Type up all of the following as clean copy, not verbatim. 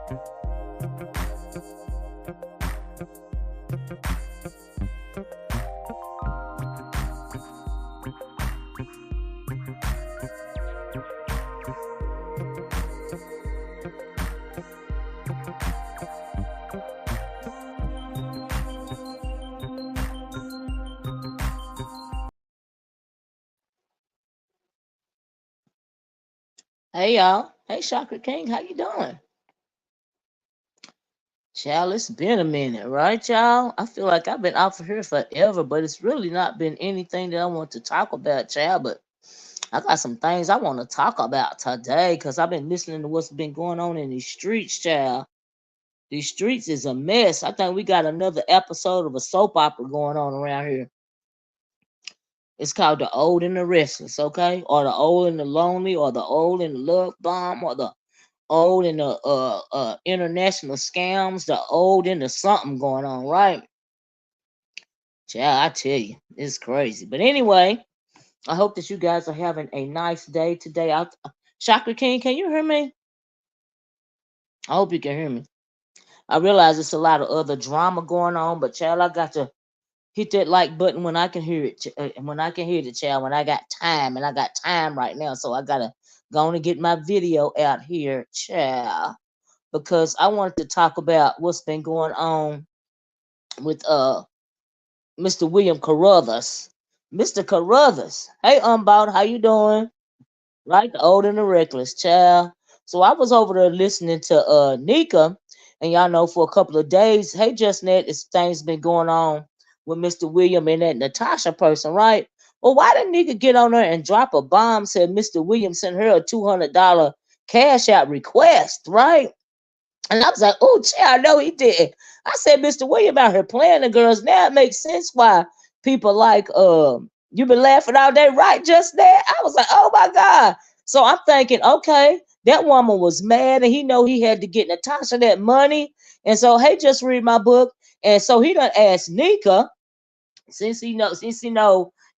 Hey y'all. Hey Chakra King, how you doing? Child, it's been a minute, right, y'all? I feel like I've been out for here forever, but it's really not been anything that I want to talk about, child. But I got some things I want to talk about today because I've been listening to what's been going on in these streets, child. These streets is a mess. I think we got another episode of a soap opera going on around here. It's called The Old and the Restless, okay? Or The Old and the Lonely, or The Old and the Love Bomb, or The old and the international scams, the old and the something going on, right? Yeah, I tell you, it's crazy. But anyway, I hope that you guys are having a nice day today. Chakra King, can you hear me? I hope you can hear me. I realize it's a lot of other drama going on, but child, I got to hit that like button when I can hear it. When I can hear it, child. When I got time, and I got time right now, so I gotta go on and get my video out here, child, because I wanted to talk about what's been going on with Mr. William Carruthers. Mr. Carruthers. Hey Unbound, how you doing? Right, the old and the reckless, child. So I was over there listening to Nyca, and y'all know for a couple of days, hey just net, this thing's been going on with Mr. William and that Natasha person, right? Well, why didn't Nyca get on there and drop a bomb? Said Mr. William sent her a $200 cash out request, right? And I was like, oh, child, no, he didn't. I said, Mr. William out here playing the girls. Now it makes sense why people like, you been laughing all day, right? Just that. I was like, oh my God. So I'm thinking, okay, that woman was mad and he know he had to get Natasha that money. And so, hey, just read my book. And so he done asked Nyca, since he know,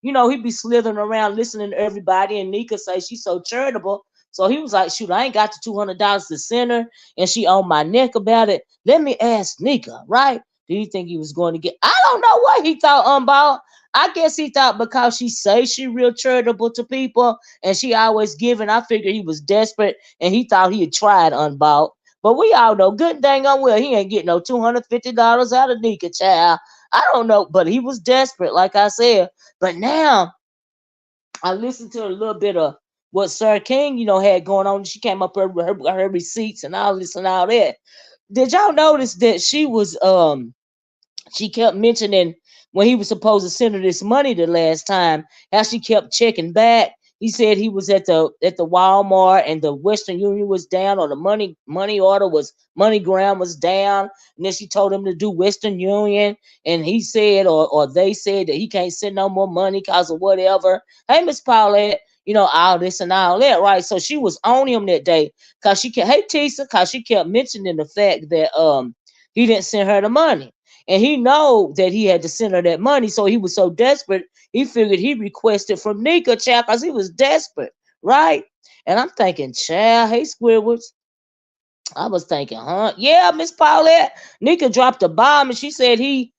he be slithering around listening to everybody, and Nyca say she's so charitable. So he was like, shoot, I ain't got the $200 to send her, and she on my neck about it. Let me ask Nyca, right? Did he think he was going to get? I don't know what he thought, Unball. I guess he thought because she say she real charitable to people and she always giving. I figured he was desperate and he thought he had tried Unball. But we all know good dang on well he ain't getting no $250 out of Nyca, child. I don't know, but he was desperate, like I said. But now I listened to a little bit of what Sir King, had going on. She came up with her receipts and all this and all that. Did y'all notice that she kept mentioning when he was supposed to send her this money the last time, how she kept checking back. He said he was at the Walmart and the Western Union was down, or the MoneyGram was down, and then she told him to do Western Union, and he said or they said that he can't send no more money because of whatever. Hey, Miss Paulette, all this and all that, right? So she was on him that day because she kept, hey Tisa, because she kept mentioning the fact that he didn't send her the money. And he know that he had to send her that money, so he was so desperate, he figured he requested from Nyca, child, because he was desperate, right? And I'm thinking, child, hey Squidwards. I was thinking, huh? Yeah, Miss Paulette. Nyca dropped a bomb and she said he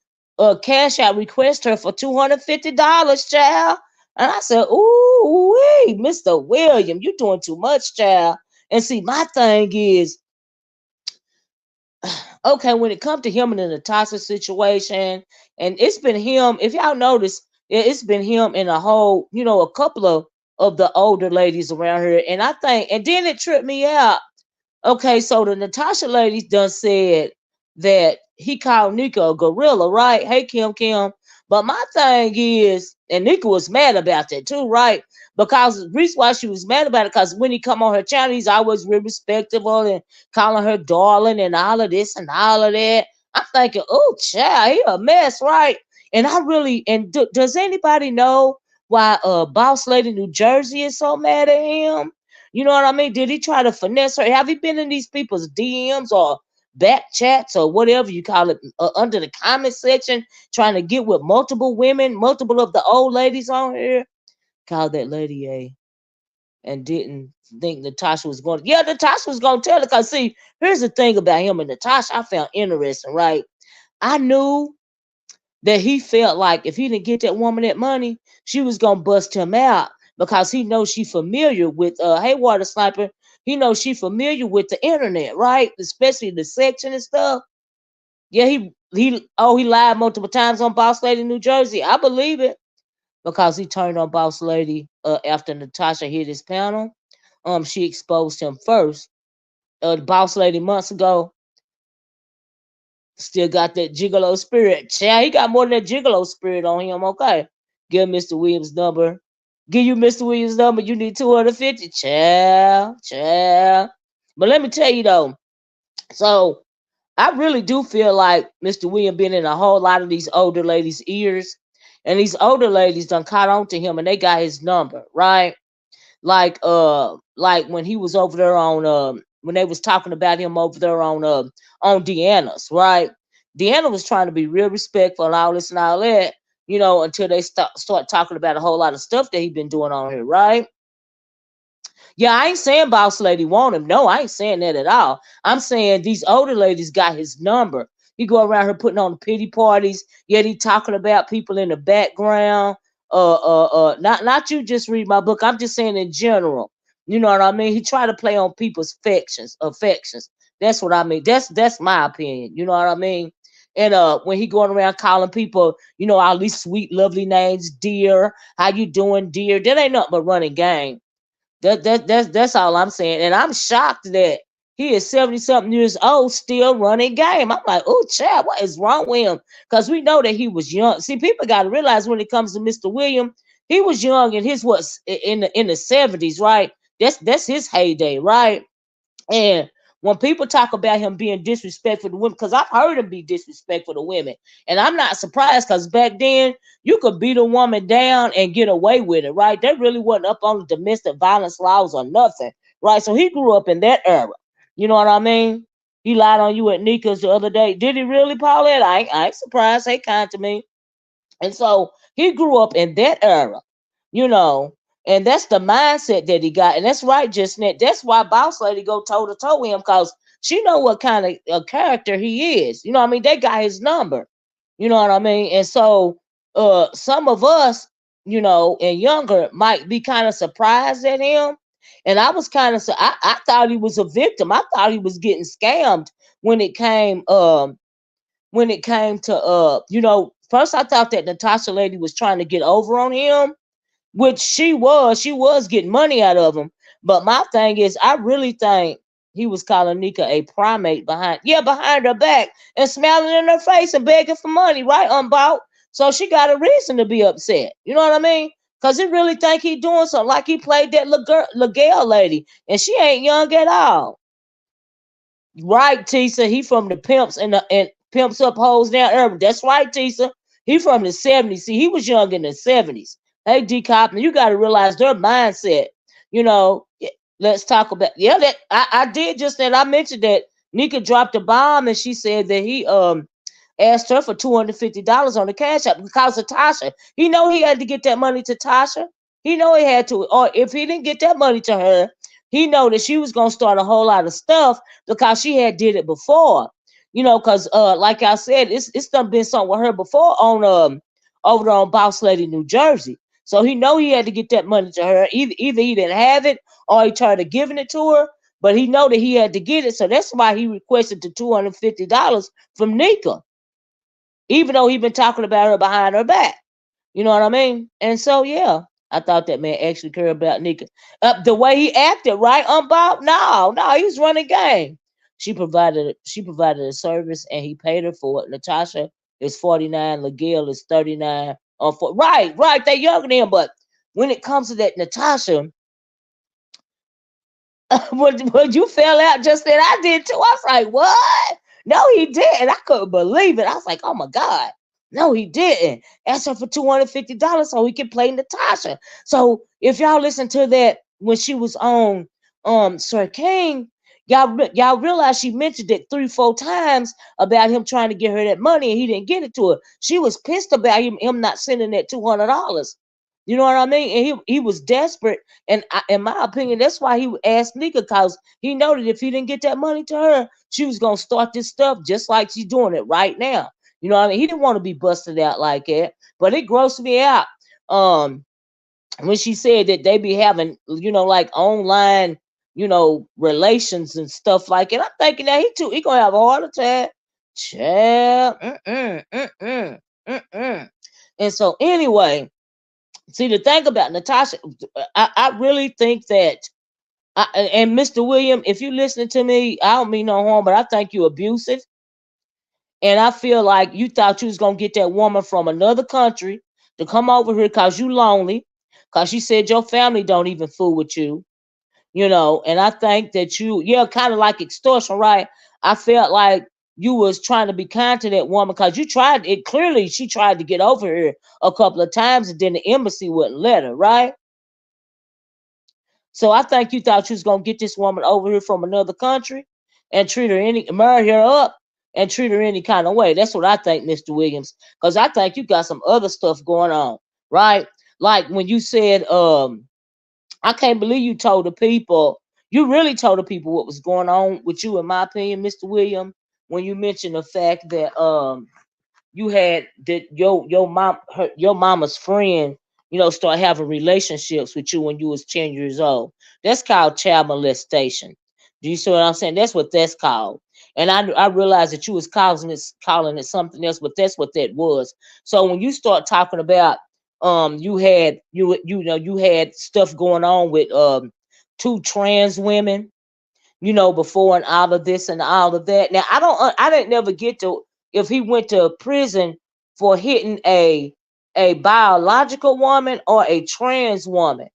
cash out request her for $250, child. And I said, ooh, wee, Mr. William, you doing too much, child. And see, my thing is, okay, when it comes to him and the Natasha situation, and it's been him, if y'all notice, it's been him and a whole, a couple of the older ladies around here. And I think, and then it tripped me out. Okay, so the Natasha ladies done said that he called Nyca a gorilla, right? Hey, Kim. But my thing is, and Nyca was mad about that too, right? Because the reason why she was mad about it, because when he come on her channel, he's always real respectable and calling her darling and all of this and all of that. I'm thinking, oh, child, he a mess, right? And I really, and does anybody know why Boss Lady New Jersey is so mad at him? You know what I mean? Did he try to finesse her? Have he been in these people's DMs or back chats or whatever you call it under the comment section, trying to get with multiple women, multiple of the old ladies on here? Call that lady and didn't think Natasha was going to. Yeah, Natasha was going to tell her. Because, see, here's the thing about him and Natasha I found interesting, right? I knew that he felt like if he didn't get that woman that money, she was going to bust him out because he knows she familiar with, hey, Water Sniper, he knows she familiar with the internet, right? Especially the section and stuff. Yeah, he lied multiple times on Boss Lady New Jersey. I believe it because he turned on Boss Lady after Natasha hit his panel. She exposed him first. Boss Lady months ago still got that gigolo spirit. Yeah, he got more than that gigolo spirit on him. Okay, give Mr. Williams number. Give you Mr. Williams number. You need 250. Child. But let me tell you though. So I really do feel like Mr. William been in a whole lot of these older ladies' ears, and these older ladies done caught on to him, and they got his number, right? Like when he was over there on when they was talking about him over there on Deanna's, right? Deanna was trying to be real respectful and all this and all that, until they start talking about a whole lot of stuff that he been doing on here, right? Yeah, I ain't saying Boss Lady want him. No, I ain't saying that at all. I'm saying these older ladies got his number. He go around here putting on pity parties, yet he talking about people in the background. Not you just read my book. I'm just saying in general. You know what I mean? He try to play on people's affections. That's what I mean. That's my opinion. You know what I mean? And when he going around calling people, all these sweet, lovely names, dear, how you doing, dear? That ain't nothing but running game. That's all I'm saying. And I'm shocked that he is 70 something years old still running game. I'm like, oh Chad, what is wrong with him? Because we know that he was young. See, people got to realize when it comes to Mr. William, he was young in his in the 70s, right? That's his heyday, right? And when people talk about him being disrespectful to women, because I've heard him be disrespectful to women, and I'm not surprised because back then you could beat a woman down and get away with it, right? They really wasn't up on the domestic violence laws or nothing, right? So he grew up in that era. You know what I mean? He lied on you at Nyca's the other day. Did he really, Paulette? I ain't surprised. Hey, kind to me. And so he grew up in that era, you know, and that's the mindset that he got. And that's right, just net. That's why Boss Lady go toe to toe with him because she know what kind of a character he is. You know what I mean? They got his number. You know what I mean? And so some of us, and younger might be kind of surprised at him. And I was kind of I thought he was a victim. I thought he was getting scammed when it came to first I thought that Natasha lady was trying to get over on him, which she was getting money out of him. But my thing is I really think he was calling Nyca a primate behind her back and smiling in her face and begging for money, right? Unbought. So she got a reason to be upset. You know what I mean? Cause he really think he doing something like he played that LaGale lady, and she ain't young at all. Right, Tisa. He from the pimps and pimps up hoes down urban. That's right, Tisa. He from the 70s. See, he was young in the 70s. Hey, D Cop, you got to realize their mindset. Let's talk about that. I did just that. I mentioned that Nyca dropped a bomb and she said that he asked her for $250 on the cash app because of Tasha. He know he had to get that money to Tasha. He know he had to, or if he didn't get that money to her, he know that she was gonna start a whole lot of stuff because she had did it before. Because like I said, it's done been something with her before on over there on Boss Lady New Jersey. So he know he had to get that money to her. Either he didn't have it or he tried to giving it to her, but he know that he had to get it. So that's why he requested the $250 from Nyca, even though he been talking about her behind her back. You know what I mean? And so yeah, I thought that man actually cared about Nyca. The way he acted, right? Bob? No, he was running game. She provided a service and he paid her for it. Natasha is 49, LaGale is 39. Right, they younger than him, but when it comes to that Natasha, when you fell out just then, I did too. I was like, what? No, he didn't. I couldn't believe it. I was like, oh my God. No, he didn't. Asked her for $250 so he could play Natasha. So if y'all listen to that when she was on Sir King, y'all realize she mentioned it 3-4 times about him trying to get her that money and he didn't get it to her. She was pissed about him not sending that $200. You know what I mean? And he was desperate. And in my opinion, that's why he asked Nyca, because he know that if he didn't get that money to her, she was gonna start this stuff just like she's doing it right now. You know what I mean? He didn't want to be busted out like that. But it grossed me out. When she said that they be having, like online, relations and stuff like it. I'm thinking that he gonna have a heart attack. Child. And so anyway, see, the thing about Natasha, I really think that, and Mr. William, if you listening to me, I don't mean no harm, but I think you abusive. And I feel like you thought you was gonna get that woman from another country to come over here because you lonely, because you said your family don't even fool with you, and I think that yeah, kind of like extortion, right? I felt like you was trying to be kind to that woman because you tried it. Clearly, she tried to get over here a couple of times, and then the embassy wouldn't let her, right? So I think you thought you was gonna get this woman over here from another country and marry her up and treat her any kind of way. That's what I think, Mr. Williams. Because I think you got some other stuff going on, right? Like when you said, I can't believe you told the people, you really told the people what was going on with you, in my opinion, Mr. William, when you mentioned the fact that you had that your mama's friend, start having relationships with you when you was 10 years old. That's called child molestation. Do you see what I'm saying? That's what that's called. And I realized that you was calling it something else, but that's what that was. So when you start talking about you had stuff going on with two trans women, before and all of this and all of that. Now I didn't never get to if he went to prison for hitting a biological woman or a trans woman.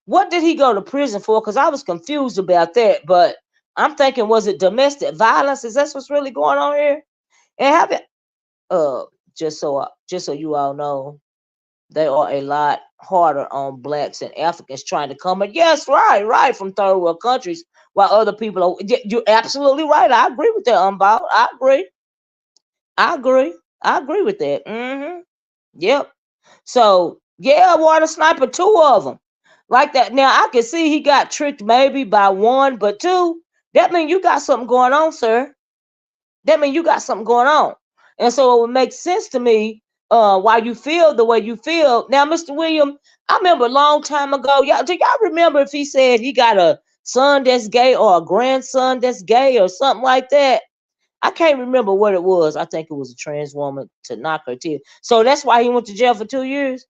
What did he go to prison for? Because I was confused about that. But I'm thinking, was it domestic violence? Is that what's really going on here? And have it just so you all know, they are a lot harder on blacks and Africans trying to come in. Yes, right, from third world countries, while other people are. You're absolutely right. I agree with that, Unbound. I agree with that. Yep. So yeah, water sniper, two of them like that. Now I can see he got tricked maybe by one, but two, that means you got something going on, sir. That means you got something going on. And so it would make sense to me why you feel the way you feel. Now, Mr. William, I remember a long time ago, do y'all remember if he said he got a son that's gay or a grandson that's gay or something like that? I can't remember what it was. I think it was a trans woman to knock her teeth. So that's why he went to jail for 2 years.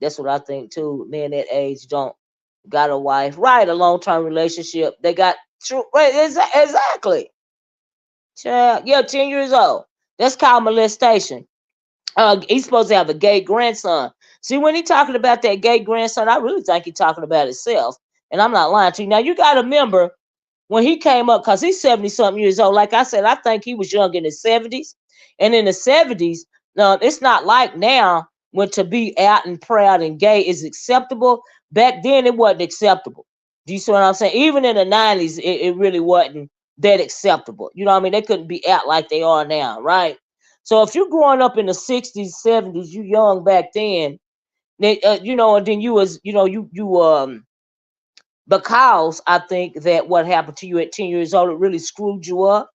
That's what I think too. Men that age don't got a wife, right? A long-term relationship. They got true. Right, exactly. Child, yeah, 10 years old. That's called molestation. He's supposed to have a gay grandson. See, when he talking about that gay grandson, I really think he's talking about himself. And I'm not lying to you. Now, you got to remember when he came up, because he's 70-something years old. Like I said, I think he was young in his 70s. And in the 70s, it's not like now when to be out and proud and gay is acceptable. Back then, it wasn't acceptable. Do you see what I'm saying? Even in the 90s, it really wasn't that acceptable. You know what I mean? They couldn't be out like they are now, right? So if you're growing up in the 60s, 70s, you young back then, and then you was, because I think that what happened to you at 10 years old, it really screwed you up.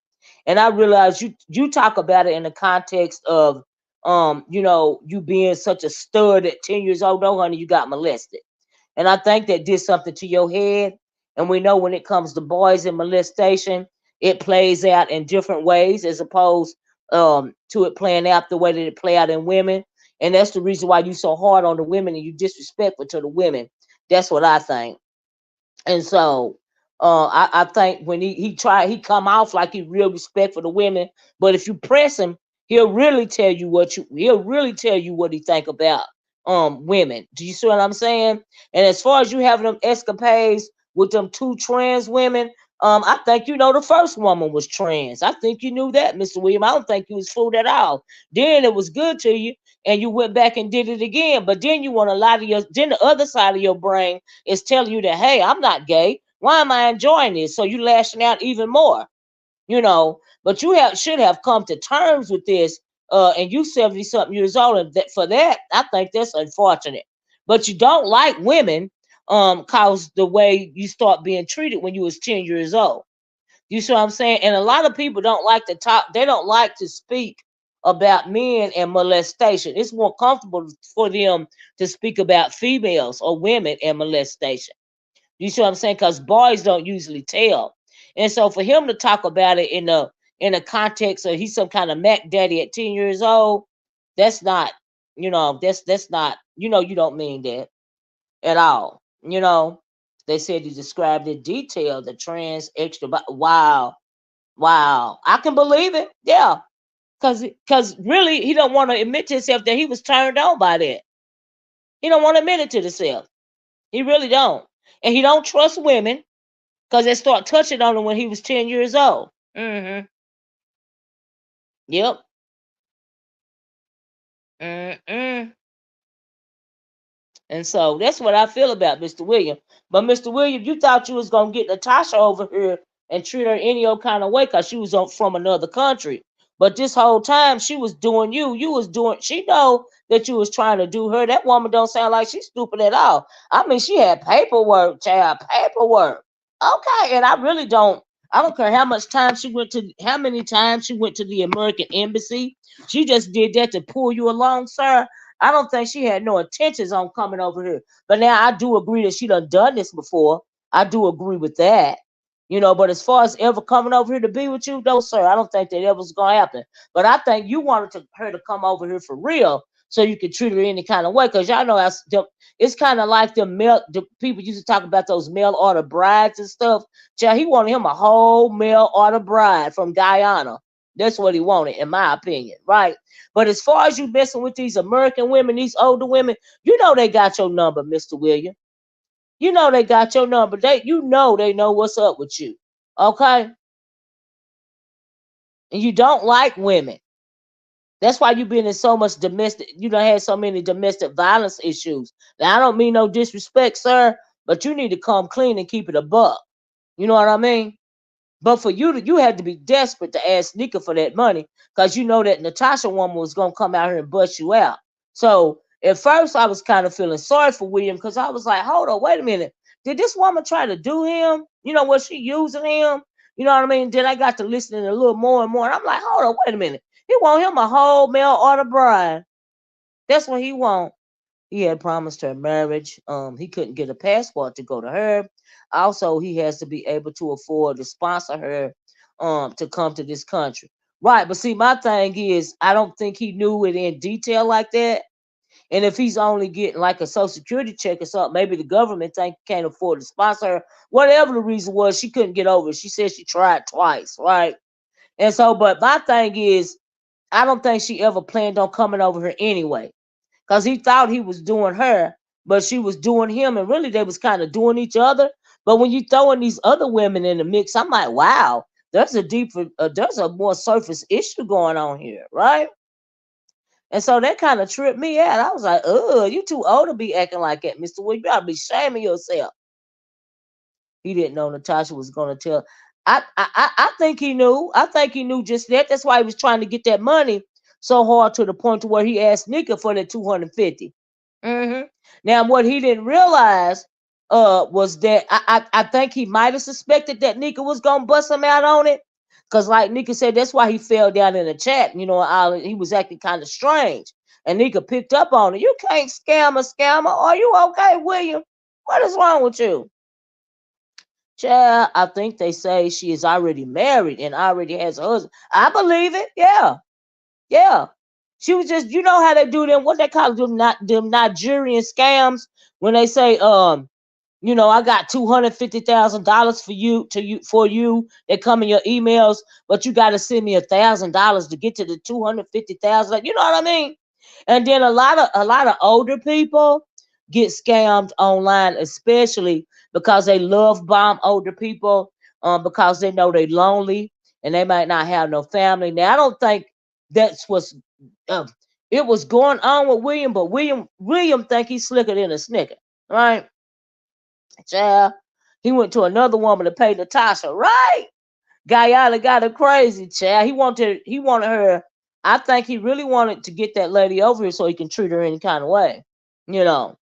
And I realized you talk about it in the context of, you being such a stud at 10 years old. No, honey, you got molested. And I think that did something to your head. And we know when it comes to boys and molestation, it plays out in different ways as opposed to it playing out the way that it play out in women. And that's the reason why you so hard on the women and you disrespectful to the women. That's what I think. And so I think when he come off like he real respect for the women, but if you press him, he'll really tell you what he think about women. Do you see what I'm saying? And as far as you having them escapades with them two trans women, I think the first woman was trans. I think you knew that, Mr. William. I don't think you was fooled at all. Then it was good to you, and you went back and did it again. But then you want to lie to then the other side of your brain is telling you that, hey, I'm not gay. Why am I enjoying this? So you lashing out even more, But you should have come to terms with this. And you 70-something years old, and for that, I think that's unfortunate. but you don't like women, cause the way you start being treated when you was 10 years old. You see what I'm saying? And a lot of people don't like to talk. They don't like to speak about men and molestation. It's more comfortable for them to speak about females or women and molestation. You see what I'm saying? Because boys don't usually tell. And so for him to talk about it in a context of he's some kind of Mac daddy at 10 years old, that's not, that's not, you don't mean that at all. They said he described in detail the trans extra. Wow, wow, I can believe it. Yeah, because really he don't want to admit to himself that he was turned on by that. He don't want to admit it to himself. He really don't, and he don't trust women because they start touching on him when he was 10 years old. Yep. Mm-mm. And so that's what I feel about Mr. William. But Mr. William, you thought you was gonna get Natasha over here and treat her any old kind of way because she was from another country. But this whole time she was doing you. You was doing. She know that you was trying to do her. That woman don't sound like she's stupid at all. I mean, she had paperwork, child, paperwork. Okay, and I really don't. I don't care how much time she went to, how many times she went to the American embassy. She just did that to pull you along, sir. I don't think she had no intentions on coming over here. But now I do agree that she done this before. I do agree with that. But as far as ever coming over here to be with you, no, sir, I don't think that ever was gonna happen. But I think you wanted her to come over here for real, so you could treat her any kind of way. Cause y'all know it's kind of like the people used to talk about those mail order brides and stuff. Child, he wanted him a whole mail order bride from Guyana. That's what he wanted, in my opinion, right? But as far as you messing with these American women, these older women, they got your number, Mr. William. They got your number. They know what's up with you. Okay? And you don't like women. That's why you've been in so much domestic, you don't have so many domestic violence issues. Now I don't mean no disrespect, sir, but you need to come clean and keep it a buck. You know what I mean? But for you had to be desperate to ask Nyca for that money because you know that Natasha woman was gonna come out here and bust you out. So at first I was kind of feeling sorry for William because I was like, hold on, wait a minute. Did this woman try to do him? Was she using him? You know what I mean? Then I got to listening a little more and more. And I'm like, hold on, wait a minute. He want him a whole mail order bride. That's what he want. He had promised her marriage. He couldn't get a passport to go to her. Also, he has to be able to afford to sponsor her to come to this country. Right, but see, my thing is, I don't think he knew it in detail like that. And if he's only getting like a social security check or something, maybe the government think can't afford to sponsor her. Whatever the reason was, she couldn't get over it. She said she tried twice, right? And so, but my thing is, I don't think she ever planned on coming over here anyway because he thought he was doing her, but she was doing him, and really they was kind of doing each other. But when you throw in these other women in the mix, I'm like, wow, there's there's a more surface issue going on here, right? And so that kind of tripped me out. I was like, you too old to be acting like that, Mr. Wood. You gotta be shaming yourself. He didn't know Natasha was gonna tell. I think he knew. I think he knew just that. That's why he was trying to get that money so hard to the point to where he asked Nyca for the 250. Now, what he didn't realize was that I think he might have suspected that Nyca was gonna bust him out on it, because like Nyca said, that's why he fell down in the chat. He was acting kind of strange, and Nyca picked up on it. You can't scam a scammer. Are you okay, William? What is wrong with you? Child, I think they say she is already married and already has a husband. I believe it. Yeah. Yeah. She was just, how they do them, what they call them, not them Nigerian scams, when they say, I got $250,000 for you. They come in your emails, but you got to send me $1,000 to get to the 250,000. You know what I mean? And then a lot of older people get scammed online, especially because they love bomb older people, because they know they're lonely and they might not have no family. Now I don't think that's what's it was going on with William, but William think he's slicker than a snicker, right? Child, he went to another woman to pay Natasha, right? Guyana got her crazy, child. He wanted her. I think he really wanted to get that lady over here so he can treat her any kind of way, you know.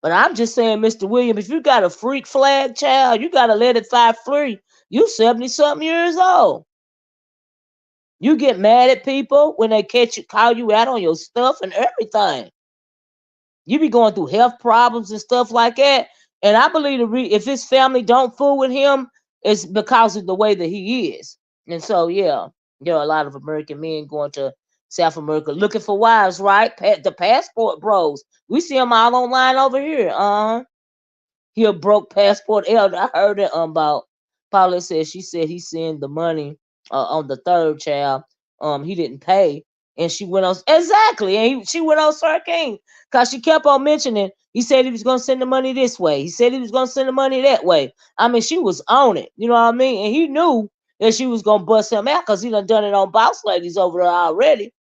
But I'm just saying, Mr. William, if you got a freak flag child, you gotta let it fly free. You 70-something years old. You get mad at people when they catch you, call you out on your stuff and everything. You be going through health problems and stuff like that. And I believe if his family don't fool with him, it's because of the way that he is. And so, yeah, there are a lot of American men going to South America looking for wives, right? The passport bros. We see them all online over here. He a broke passport elder. I heard it about Paula said she said he sent the money on the third child. He didn't pay, and she went on exactly, and she went on Sir King because she kept on mentioning. He said he was gonna send the money this way. He said he was gonna send the money that way. I mean, she was on it. You know what I mean? And he knew that she was gonna bust him out because he done it on boss ladies over there already.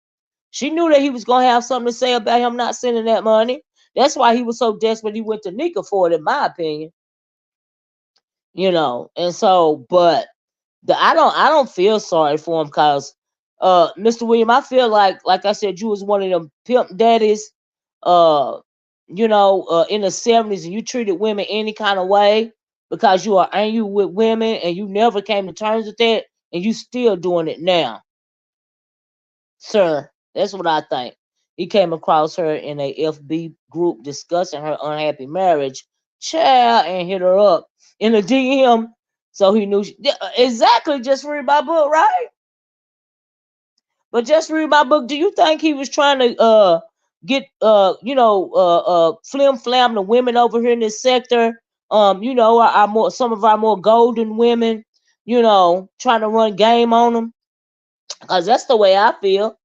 She knew that he was gonna have something to say about him not sending that money. That's why he was so desperate. He went to Nyca for it, in my opinion. And so, but I don't feel sorry for him because Mr. William, I feel like I said, you was one of them pimp daddies uh in the 70s, and you treated women any kind of way because you are angry with women and you never came to terms with that, and you still doing it now, sir. That's what I think. He came across her in a FB group discussing her unhappy marriage, child, and hit her up in a DM. So he knew yeah, exactly. Just read my book, right? But just read my book. Do you think he was trying to get flim flam the women over here in this sector? Our more some of our more golden women, trying to run game on them. Cause that's the way I feel.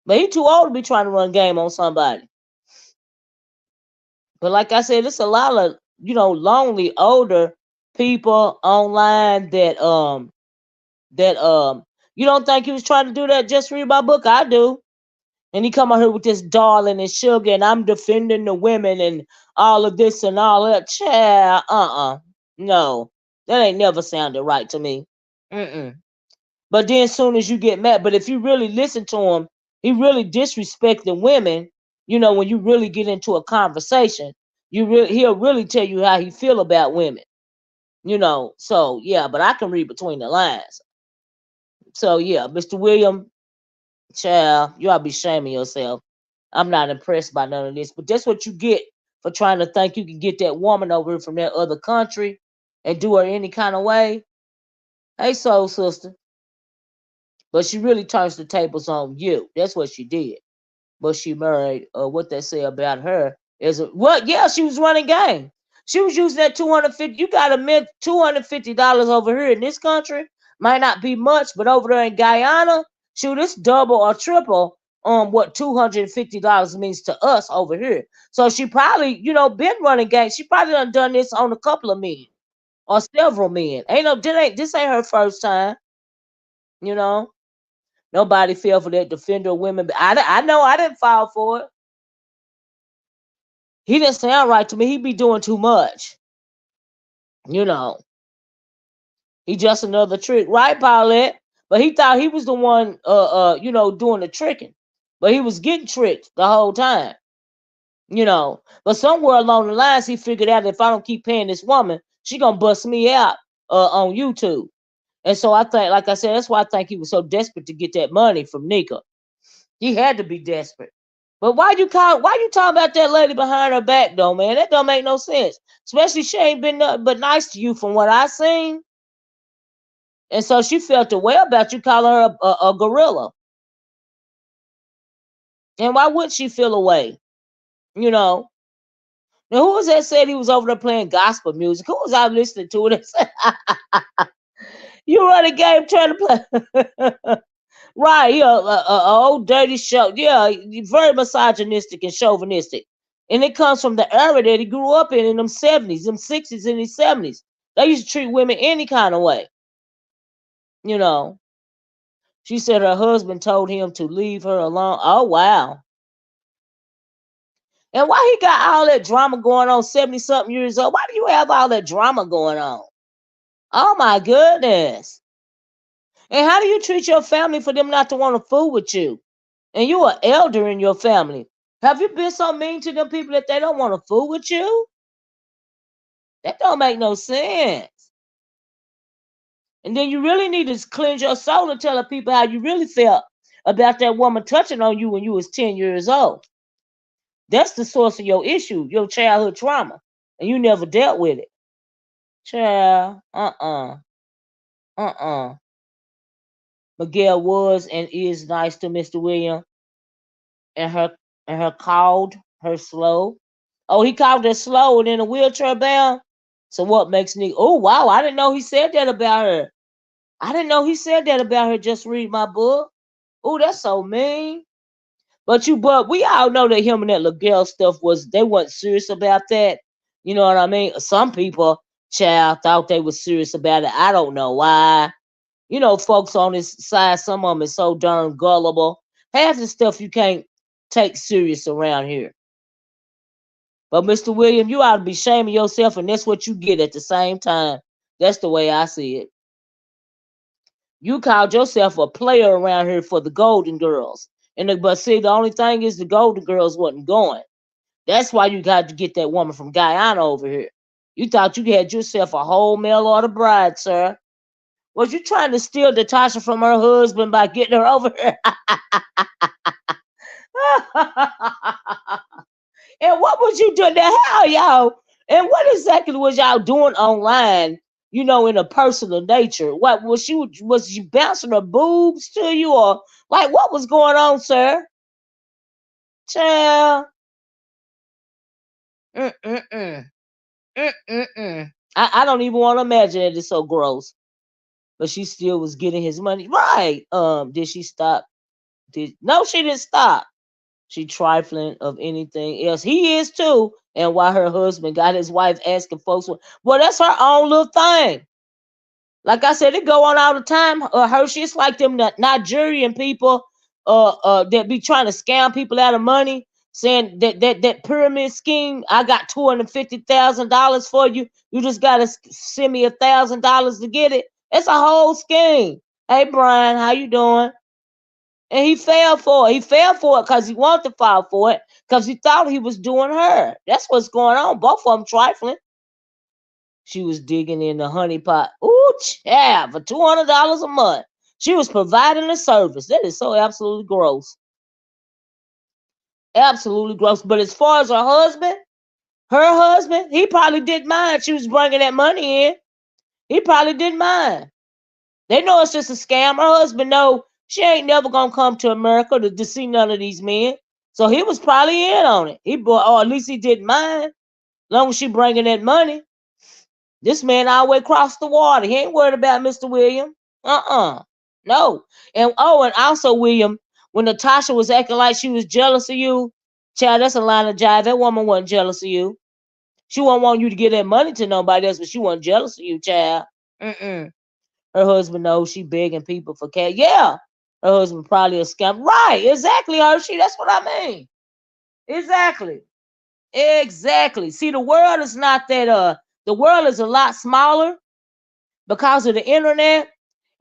But he too old to be trying to run game on somebody. But like I said, it's a lot of lonely older people online that you don't think he was trying to do that. Just read my book. I do. And he come out here with this darling and sugar, and I'm defending the women and all of this and all of that. Child, no, that ain't never sounded right to me. Mm-mm. But then, as soon as you get mad, but if you really listen to him, he really disrespecting women. When you really get into a conversation, he'll really tell you how he feel about women. So yeah, but I can read between the lines. So yeah, Mr. William, child, you ought to be shaming yourself. I'm not impressed by none of this, but that's what you get for trying to think you can get that woman over here from that other country and do her any kind of way. Hey, soul sister. But she really turns the tables on you. That's what she did. But she married. What they say about her is what? Yeah, she was running game. She was using that 250. You got to admit, $250 over here in this country might not be much, but over there in Guyana, shoot, it's double or triple what $250 means to us over here. So she probably, been running game. She probably done this on a couple of men or several men. This ain't her first time. You know. Nobody fell for that defender of women. I know I didn't fall for it. He didn't sound right to me. He be doing too much. You know. He just another trick, right, Paulette? But he thought he was the one doing the tricking. But he was getting tricked the whole time. But somewhere along the lines he figured out if I don't keep paying this woman, she gonna bust me out on YouTube. And so I think, like I said, that's why I think he was so desperate to get that money from Nyca. He had to be desperate. But why you talking about that lady behind her back though, man? That don't make no sense. Especially she ain't been nothing but nice to you from what I seen. And so she felt the way about you calling her a gorilla. And why would she feel away? You know. Now who was that said he was over there playing gospel music? Who was I listening to? That said, you run a game trying to play. Right, yeah, old dirty show. Yeah, very misogynistic and chauvinistic. And it comes from the era that he grew up in them 70s, them 60s, and the 70s. They used to treat women any kind of way. You know. She said her husband told him to leave her alone. Oh, wow. And why he got all that drama going on, 70-something years old? Why do you have all that drama going on? Oh, my goodness. And how do you treat your family for them not to want to fool with you? And you're an elder in your family. Have you been so mean to them people that they don't want to fool with you? That don't make no sense. And then you really need to cleanse your soul and tell the people how you really felt about that woman touching on you when you was 10 years old. That's the source of your issue, your childhood trauma, and you never dealt with it. Child, Miguel was and is nice to Mr. William, and her called her slow. Oh, he called her slow and in a wheelchair bound. So what makes Nick? Oh wow, I didn't know he said that about her. I didn't know he said that about her. Just read my book. Oh, that's so mean. But we all know that him and that little girl stuff they weren't serious about that. You know what I mean? Some people, child, thought they were serious about it. I don't know why. You know, folks on this side, some of them is so darn gullible. Half the stuff you can't take serious around here. But Mr. William, you ought to be shaming yourself, and that's what you get at the same time. That's the way I see it. You called yourself a player around here for the Golden Girls. But see, the only thing is the Golden Girls wasn't going. That's why you got to get that woman from Guyana over here. You thought you had yourself a whole mail order bride, sir. Was you trying to steal Natasha from her husband by getting her over here? And what was you doing? The hell, y'all? And what exactly was y'all doing online? You know, in a personal nature. What was she bouncing her boobs to you, or like what was going on, sir? Child. Mm-mm-mm. Mm-mm-mm. I don't even want to imagine it. It's so gross. But she still was getting his money. Right. Did she stop? No, she didn't stop. She trifling of anything else. He is too. And why her husband got his wife asking folks, well, that's her own little thing. Like I said, it go on all the time. Hershey, it's like them Nigerian people that be trying to scam people out of money, saying that pyramid scheme. I got $250,000 for you. You just gotta send me $1,000 to get it. It's a whole scheme. Hey Brian, how you doing? And he fell for it. He fell for it because he wanted to fall for it because he thought he was doing her. That's what's going on. Both of them trifling. She was digging in the honey pot. Ooh, child, for $200 a month. She was providing a service. That is so absolutely gross. Absolutely gross. But as far as her husband, he probably didn't mind. She was bringing that money in. He probably didn't mind. They know it's just a scam. Her husband know she ain't never gonna come to America to see none of these men. So he was probably in on it. Or at least he didn't mind. As long as she bringing that money. This man always crossed the water. He ain't worried about Mr. William. No. And also William, when Natasha was acting like she was jealous of you, child, that's a line of jive. That woman wasn't jealous of you. She won't want you to give that money to nobody else, but she wasn't jealous of you, child. Mm-mm. Her husband knows she begging people for cash. Yeah. Her husband probably a scam. Right, exactly, Hershey. That's what I mean. Exactly. Exactly. See, the world is not that the world is a lot smaller because of the internet.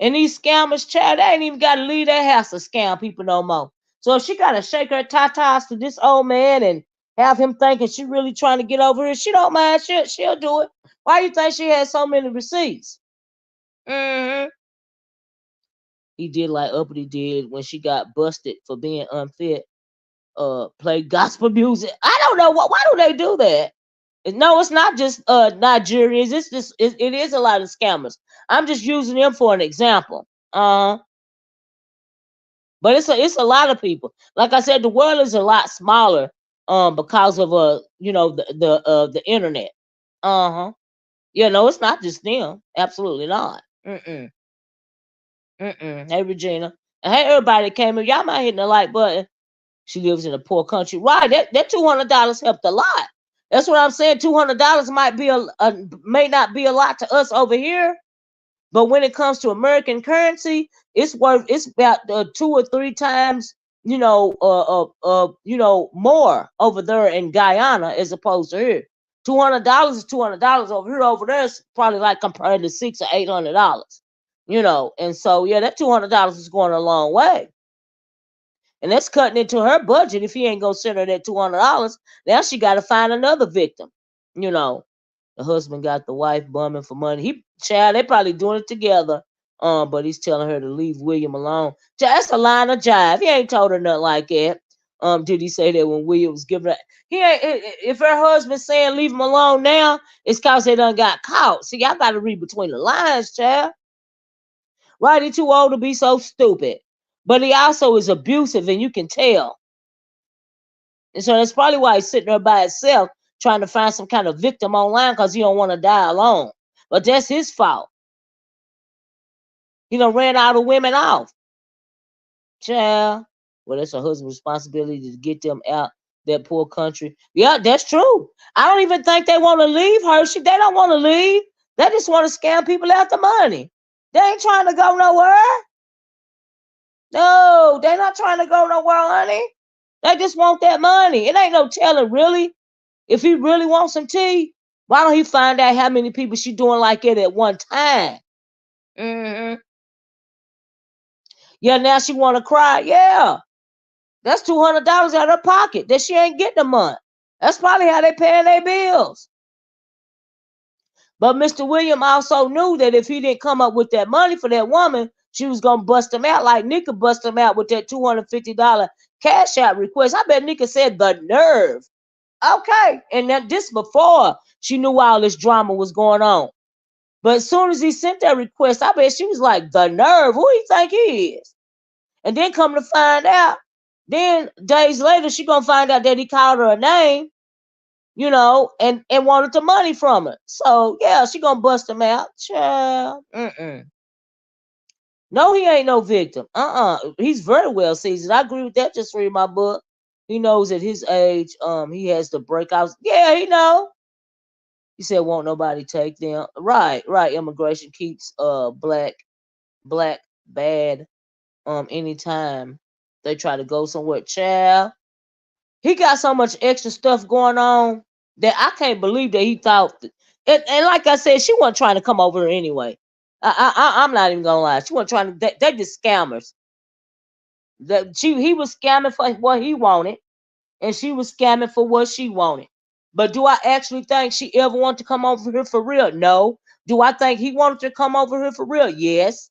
And these scammers, child, they ain't even got to leave their house to scam people no more. So if she got to shake her tatas to this old man and have him thinking she really trying to get over here, she don't mind. She'll do it. Why do you think she has so many receipts? Mm-hmm. He did like Uppity did when she got busted for being unfit. Play gospel music. I don't know why do they do that? No, it's not just Nigerians. It is a lot of scammers. I'm just using them for an example. But it's a lot of people. Like I said, the world is a lot smaller because of the internet. It's not just them. Absolutely not. Mm-mm. Mm-mm. Hey Regina. And hey everybody that came in. Y'all might hit the like button. She lives in a poor country. Right. That $200 helped a lot. That's what I'm saying. $200 may not be a lot to us over here. But when it comes to American currency, it's about 2 or 3 times, more over there in Guyana as opposed to here. $200 is $200 over here. Over there, it's probably like compared to $600 or $800. And so yeah, that $200 is going a long way. And that's cutting into her budget if he ain't gonna send her that $200. Now she got to find another victim. You know, the husband got the wife bumming for money. They probably doing it together. But he's telling her to leave William alone. That's a line of jive. He ain't told her nothing like that. Did he say that when William was giving her? He ain't. If her husband's saying leave him alone now, it's cause they done got caught. See, y'all got to read between the lines, child. Right? He too old to be so stupid. But he also is abusive, and you can tell. And so that's probably why he's sitting there by himself trying to find some kind of victim online because he don't want to die alone. But that's his fault. He done ran all the women off. Child. Well, it's a husband's responsibility to get them out that poor country. Yeah, that's true. I don't even think they want to leave Hershey. They don't want to leave. They just want to scam people out the money. They ain't trying to go nowhere. No, they're not trying to go nowhere, honey. They just want that money. It ain't no telling, really. If he really wants some tea, why don't he find out how many people she doing like it at one time? Mm-hmm. Yeah, now she want to cry. Yeah, that's $200 out of her pocket that she ain't getting a month. That's probably how they paying their bills. But Mr. William also knew that if he didn't come up with that money for that woman, she was gonna bust him out like Nyca bust him out with that $250 cash out request. I bet Nyca said the nerve. Okay, and that this before she knew all this drama was going on. But as soon as he sent that request, I bet she was like, the nerve, who you think he is? And then come to find out, then days later, she gonna find out that he called her a name, and wanted the money from her. So yeah, she gonna bust him out. Child. No, he ain't no victim. He's very well seasoned. I agree with that. Just read my book. He knows at his age, he has to break out. Yeah, he know. He said, "Won't nobody take them?" Right, right. Immigration keeps black bad. Anytime they try to go somewhere, child. He got so much extra stuff going on that I can't believe that he thought. And like I said, she wasn't trying to come over here anyway. I'm not even gonna lie. She wasn't trying to. They're just scammers. He was scamming for what he wanted, and she was scamming for what she wanted. But do I actually think she ever wanted to come over here for real? No. Do I think he wanted to come over here for real? Yes.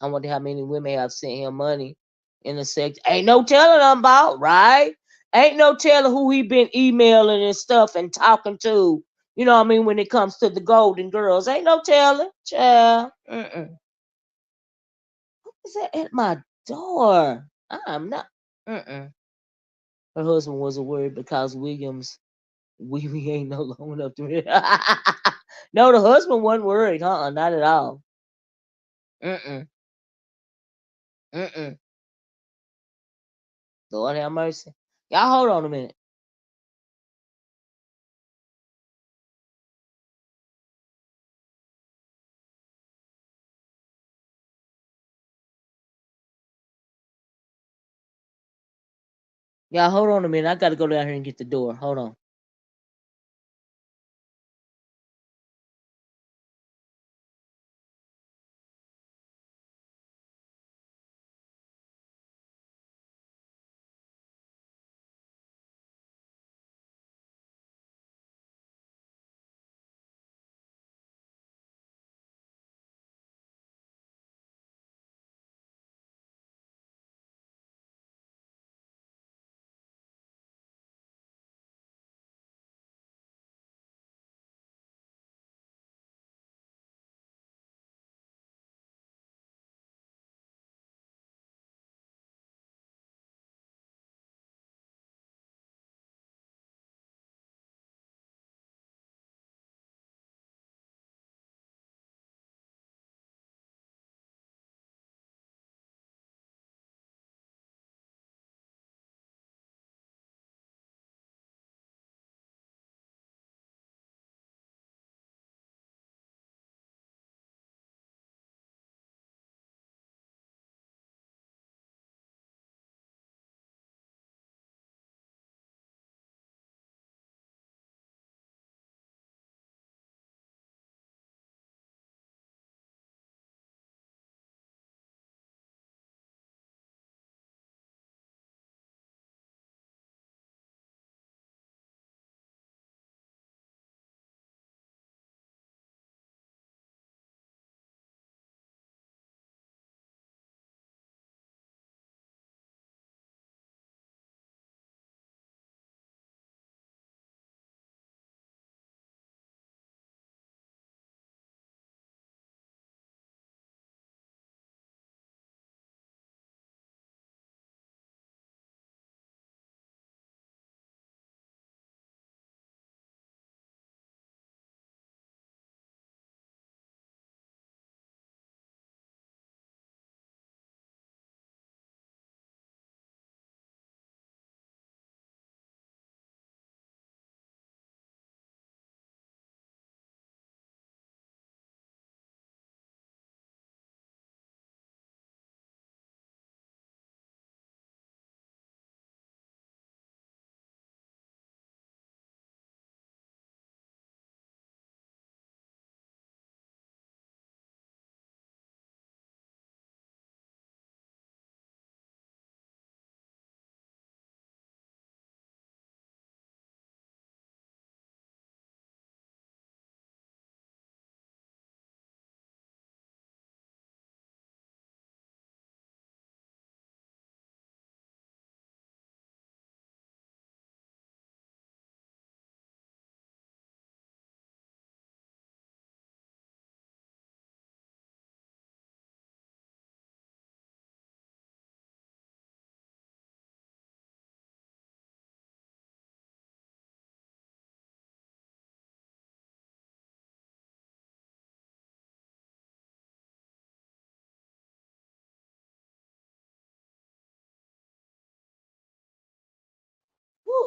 I wonder how many women have sent him money in the sex. Ain't no telling them about, right? Ain't no telling who he been emailing and stuff and talking to. You know what I mean? When it comes to the Golden Girls, ain't no telling, child. Who's that at my door? I'm not. Her husband wasn't worried because we ain't no long enough to. No, the husband wasn't worried. Not at all. Mm-mm. Mm-mm. Lord have mercy. Y'all hold on a minute. Y'all hold on a minute. I gotta go down here and get the door. Hold on.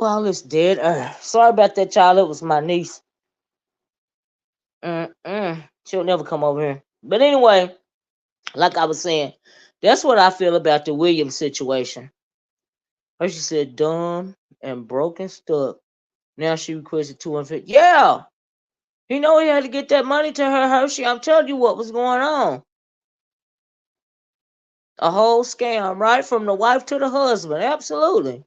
Ooh, all this dead air. Sorry about that, child. It was my niece. She'll never come over here. But anyway, like I was saying, that's what I feel about the Williams situation. Her, she said, dumb and broken stuck. Now she requested 250. Yeah, he know he had to get that money to her, Hershey. I'm telling you what was going on. A whole scam, right? From the wife to the husband. Absolutely.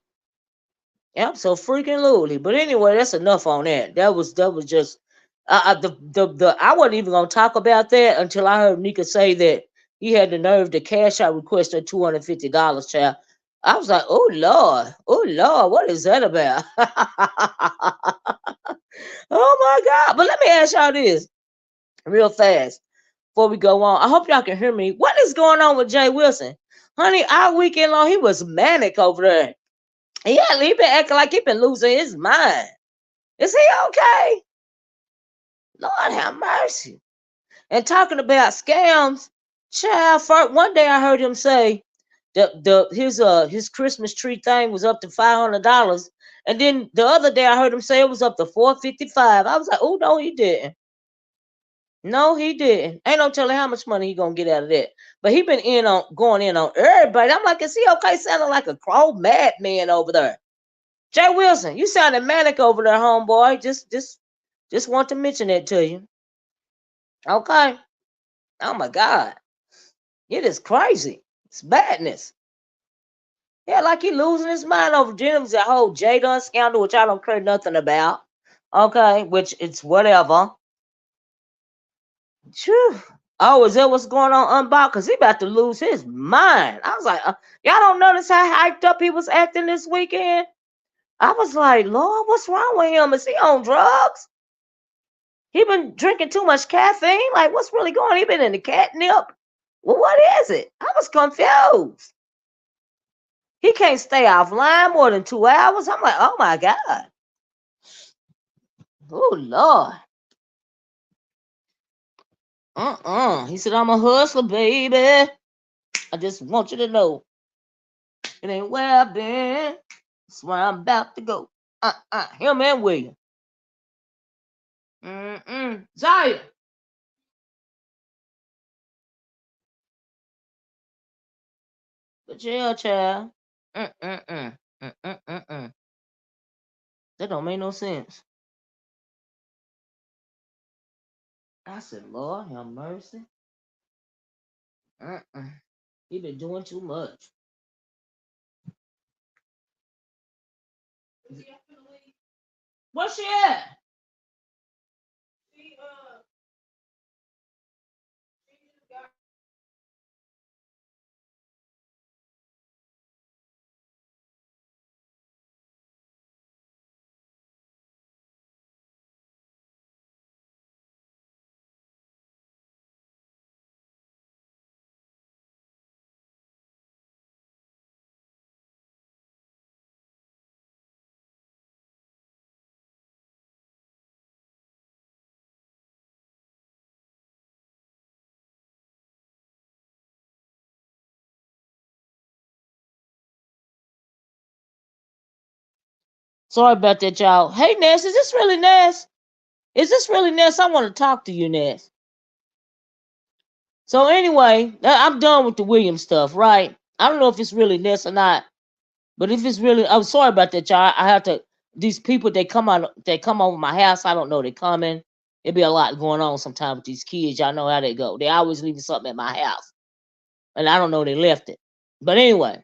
Absolutely. But anyway, that's enough on that. That was just the I wasn't even gonna talk about that until I heard Nyca say that he had the nerve to cash out request her $250, child. I was like, oh Lord, what is that about? Oh my God. But let me ask y'all this real fast before we go on. I hope y'all can hear me. What is going on with Jay Wilson? Honey, our weekend long, he was manic over there. Yeah, he been acting like he been losing his mind. Is he okay? Lord have mercy. And talking about scams, child, one day I heard him say his Christmas tree thing was up to $500. And then the other day I heard him say it was up to $455. I was like, oh no, he didn't. No, he didn't. Ain't no telling how much money he gonna get out of that. But he been going in on everybody. I'm like, is he okay? Sounding like a crow madman over there. Jay Wilson, you sounded manic over there, homeboy. Just want to mention that to you. Okay. Oh my God. It is crazy. It's badness. Yeah, like he losing his mind over Jim's that whole J Dunn scandal, which I don't care nothing about. Okay, which it's whatever. Phew. Oh, is that what's going on Unbox? Because he about to lose his mind. I was like, y'all don't notice how hyped up he was acting this weekend? I was like, Lord, what's wrong with him? Is he on drugs? He been drinking too much caffeine? Like, what's really going on? He been in the catnip? Well, what is it? I was confused. He can't stay offline more than 2 hours. I'm like, oh my God. Oh Lord. He said, I'm a hustler, baby. I just want you to know it ain't where I've been. It's where I'm about to go. Him and William. Zaya. But yeah, child. That don't make no sense. I said, Lord, have mercy. He been doing too much. Where's she at? Sorry about that, y'all. Hey, Ness, is this really Ness? Is this really Ness? I want to talk to you, Ness. So anyway, I'm done with the Williams stuff, right? I don't know if it's really Ness or not, but if it's really, I'm sorry about that, y'all. I have to. These people, they come over my house. I don't know they're coming. It be a lot going on sometimes with these kids. Y'all know how they go. They always leaving something at my house, and I don't know they left it. But anyway,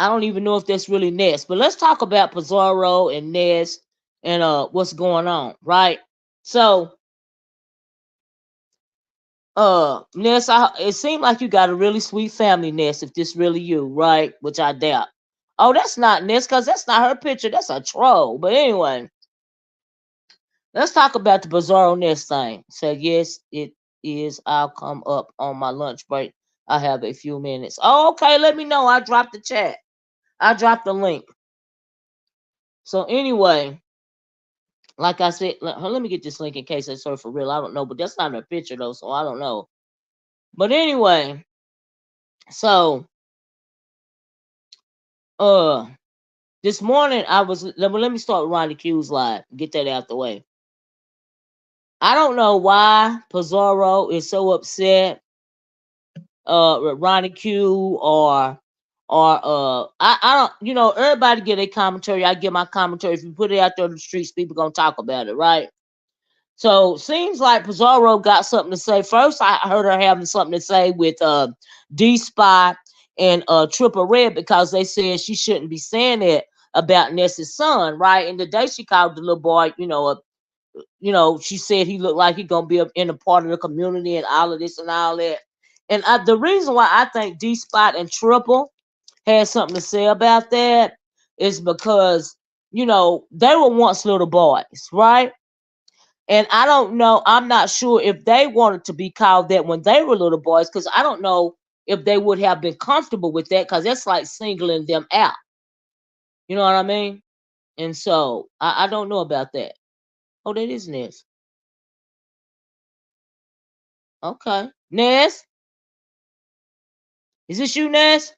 I don't even know if that's really Ness. But let's talk about Pizzaro and Ness and what's going on, right? So Ness, it seemed like you got a really sweet family, Ness, if this really you, right? Which I doubt. Oh, that's not Ness, because that's not her picture. That's a troll. But anyway, let's talk about the Pizzaro Ness thing. Said, yes, it is. I'll come up on my lunch break. I have a few minutes. Oh, okay, let me know. I dropped the chat. I dropped the link. So anyway, like I said, let me get this link in case it's her for real. I don't know, but that's not her picture though, so I don't know. But anyway, so Uh, this morning I was. Let me start with RonyiQ's live. Get that out the way. I don't know why Pizzaro is so upset. With RonyiQ or I don't, everybody get a commentary. I get my commentary. If you put it out there in the streets, people gonna talk about it, right? So seems like Pizzaro got something to say. First, I heard her having something to say with D Spot and Triple Red, because they said she shouldn't be saying it about Ness's son, right? And the day she called the little boy, she said he looked like he gonna be in a part of the community and all of this and all that. And the reason why I think D Spot and Triple had something to say about that is because they were once little boys, right? And I don't know, I'm not sure if they wanted to be called that when they were little boys, because I don't know if they would have been comfortable with that, because that's like singling them out. You know what I mean? And so I don't know about that. Oh, that is Ness. Okay. Ness? Is this you, Ness?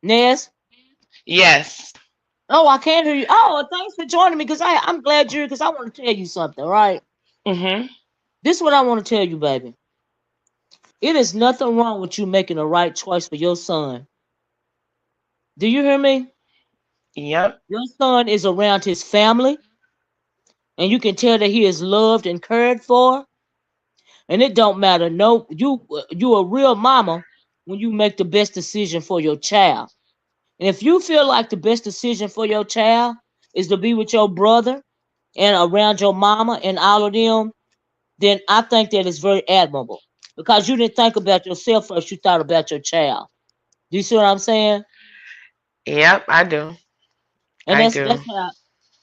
Ness? Yes. Oh, I can't hear you. Oh, thanks for joining me, because I'm glad you're here, because I want to tell you something, right? Mm-hmm. This is what I want to tell you, baby. It is nothing wrong with you making the right choice for your son. Do you hear me? Yep. Your son is around his family, and you can tell that he is loved and cared for. And it don't matter. No, you a real mama when you make the best decision for your child. And if you feel like the best decision for your child is to be with your brother and around your mama and all of them, then I think that is very admirable, because you didn't think about yourself first. You thought about your child. Do you see what I'm saying? Yep, I do. And I that's do.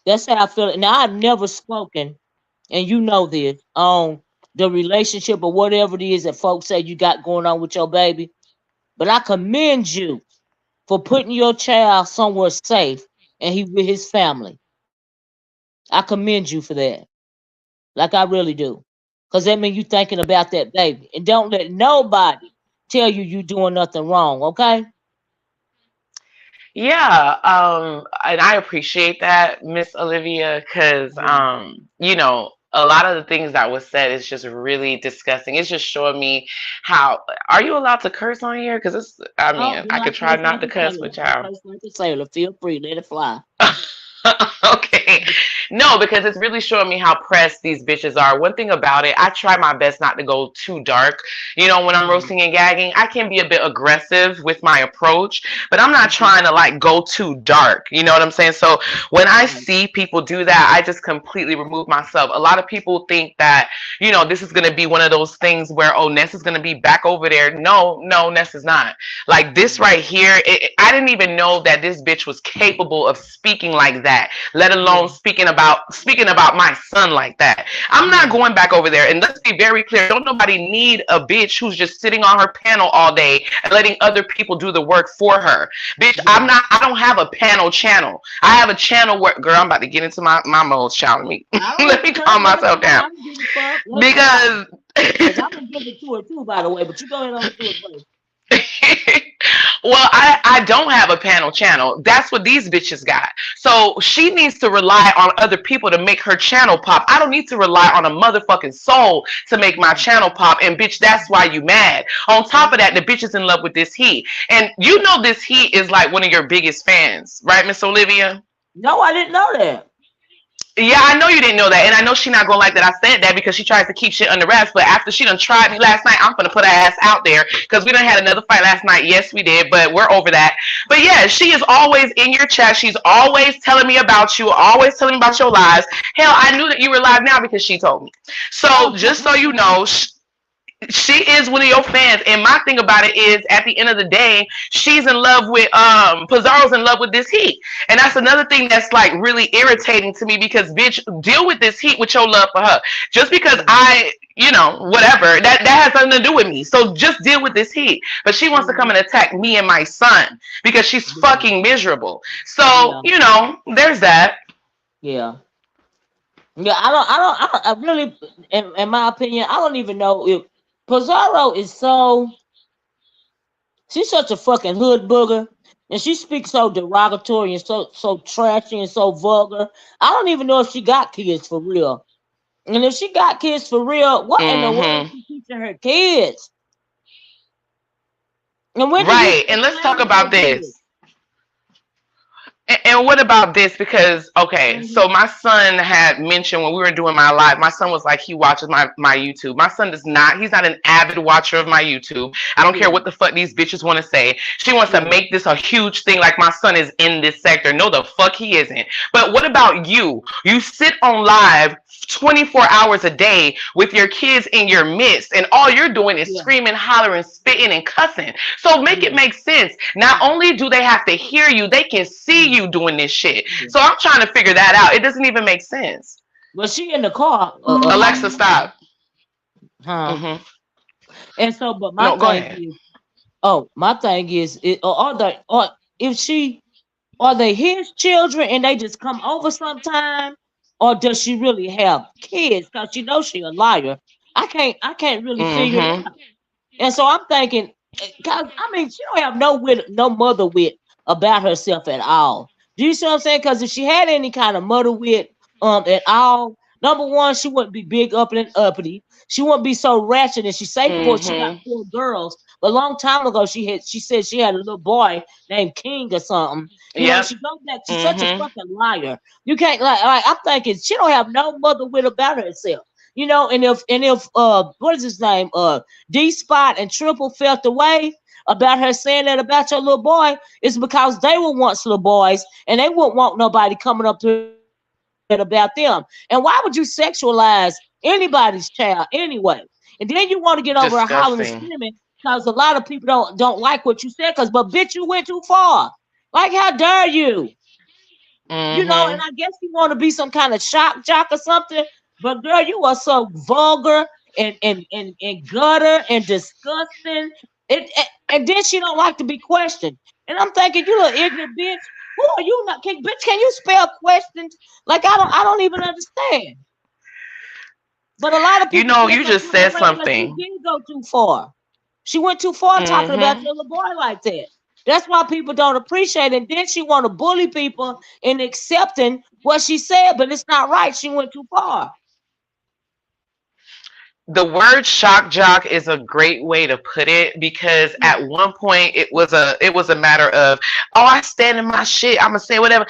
that's how I feel. Now I've never spoken, and you know this, on the relationship or whatever it is that folks say you got going on with your baby. But I commend you for putting your child somewhere safe and he with his family. I commend you for that. Like I really do. Cause that means you thinking about that baby. And don't let nobody tell you doing nothing wrong, okay? Yeah, and I appreciate that, Miss Olivia, because Yeah. a lot of the things that was said is just really disgusting. It's just showing me how. Are you allowed to curse on here? Because I Oh, mean, I girl, I could try curse not like to a cuss sailor. with I y'all. curse like a sailor. Feel free, let it fly. Okay. No, because it's really showing me how pressed these bitches are. One thing about it, I try my best not to go too dark. When I'm Mhm. roasting and gagging, I can be a bit aggressive with my approach, but I'm not Mhm. trying to like go too dark. You know what I'm saying? So when I Right. see people do that, I just completely remove myself. A lot of people think that, this is going to be one of those things where, oh, Ness is going to be back over there. No, no, Ness is not. Like this right here, I didn't even know that this bitch was capable of speaking like that, let Yeah. alone speaking about my son like that. I'm not Yeah. going back over there. And let's be very clear, don't nobody need a bitch who's just sitting on her panel all day and letting other people do the work for her. Bitch, Yeah. I don't have a panel channel. I have a channel where, girl, I'm about to get into my modes, child. I Let don't me care. calm Let it myself fly. down. I don't give a fuck. Let it fly. Because Because I'm going to give it to her too, by the way. But you go ahead on and do it first. well, I don't have a panel channel. That's what these bitches got. So she needs to rely on other people to make her channel pop. I don't need to rely on a motherfucking soul to make my Right. channel pop. And bitch, that's why you mad. On top of that, the bitch is in love with this heat. And you know this heat is like one of your biggest fans, right, Miss Olivia? No, I didn't know that. Yeah, I know you didn't know that, and I know she not gonna like that I said that because she tries to keep shit under wraps. But after she done tried me last night, I'm gonna put her ass out there because we done had another fight last night. Yes, we did, but we're over that. But yeah, she is always in your chat. She's always telling me about you, always telling me about your lives. Hell, I knew that you were live now because she told me. So just so you know, she is one of your fans, and my thing about it is, at the end of the day, she's in love with Pizzaro's in love with this heat, and that's another thing that's like really irritating to me because bitch, deal with this heat with your love for her. Just because Yeah. whatever that has nothing to do with me. So just deal with this heat. But she wants to come Mhm. and attack me and my son because she's Yeah. fucking miserable. So Yeah. there's that. Yeah. Yeah. I really, in my opinion, I don't even know if Pizzaro is so. She's such a fucking hood booger. And she speaks so derogatory and so trashy and so vulgar. I don't even know if she got kids for real. And if she got kids for real, what in the world is Mm-hmm. she teaching her kids? And when do you Right. stop And let's talk playing with your about kids? this. And what about this? Because okay, Mhm. so my son had mentioned when we were doing my live, my son was like he watches my YouTube. My son does not. He's not an avid watcher of my YouTube. I don't care Yeah, what the fuck these bitches want to say. She wants to yeah, make this a huge thing, like my son is in this sector. No, the fuck he isn't. But what about you? You sit on live 24 hours a day with your kids in your midst, and all you're doing is yeah, screaming, hollering, spitting, and cussing. So make it yeah, make sense. Not only do they have to hear you, they can see mm, you doing this shit. yeah. So I'm trying to figure that out. It doesn't even make sense. But she in the car a lot, Alexa, stop. huh? Hmm. And so, but my No, go thing ahead. is, oh, my thing is, or if she are they his children and they just come over sometime, or does she really have kids? Cause she knows she a liar. I can't really figure it Hmm. out. And so I'm thinking, cause I mean, she don't have no mother wit about herself at all. Do you see what I'm saying? Cause if she had any kind of mother wit at all, number one, she wouldn't be big up and uppity. She wouldn't be so ratchet. And she say for she got Hmm. 4 girls. A long time ago, she said she had a little boy named King or something. You know, Yep. she goes back. She's such a Hmm. fucking liar. You can't like I'm thinking she don't have no mother wit about herself. You know, and if what is his name? D Spot and Triple felt the way about her saying that about your little boy, it's because they were once little boys and they wouldn't want nobody coming up to it about them. And why would you sexualize anybody's child anyway? And then you want to get over her hollering and screaming Disgusting. because a lot of people don't like what you said. Because but bitch, you went too far. Like how dare you? You know, and Hmm. I guess you want to be some kind of shock jock or something. But girl, you are so vulgar and gutter and disgusting. And then she don't like to be questioned. And I'm thinking, you little ignorant bitch. Who are you? Not bitch? Can you spell questions? Like I don't even understand. But a lot of You people know, think you I'm just trying to said raise her. She something. did go too far. She went too far talking about Hmm. your little boy like that. That's why people don't appreciate it. And then she want to bully people in accepting what she said, but it's not right. She went too far. The word shock jock is a great way to put it because Yeah. at one point it was a matter of, oh, I stand in my shit, I'm gonna say whatever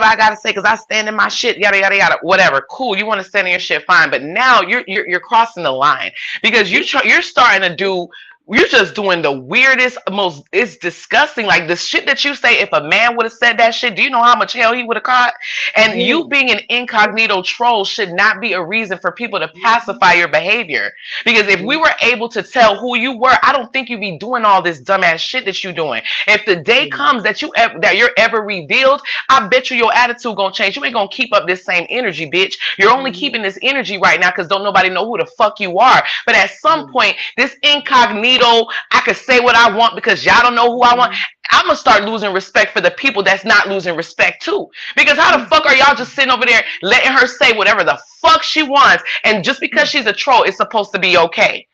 I gotta say because I stand in my shit, yada yada yada, whatever. Cool, you want to stand in your shit, fine, but now you're crossing the line because you're starting to do, you're just doing the weirdest, most, it's disgusting. Like the shit that you say, if a man would have said that shit, do you know how much hell he would have caught? And Yeah. you being an incognito troll should not be a reason for people to Mhm. pacify your behavior. Because if we Yeah. were able to tell who you were, I don't think you'd be doing all this dumbass shit that you're doing. If the day Yeah. comes that that you're ever revealed, I bet you your attitude gonna change. You ain't gonna keep up this same energy, bitch. You're only Mhm. keeping this energy right now because don't nobody know who the fuck you are. But at some Yeah. point, this incognito, I could say what I want because y'all don't know who I want. Mhm. I'm gonna start losing respect for the people that's not losing respect too. Because how the fuck are y'all Exactly. just sitting over there letting her say whatever the fuck she wants, and just because Hmm. she's a troll, it's supposed to be okay?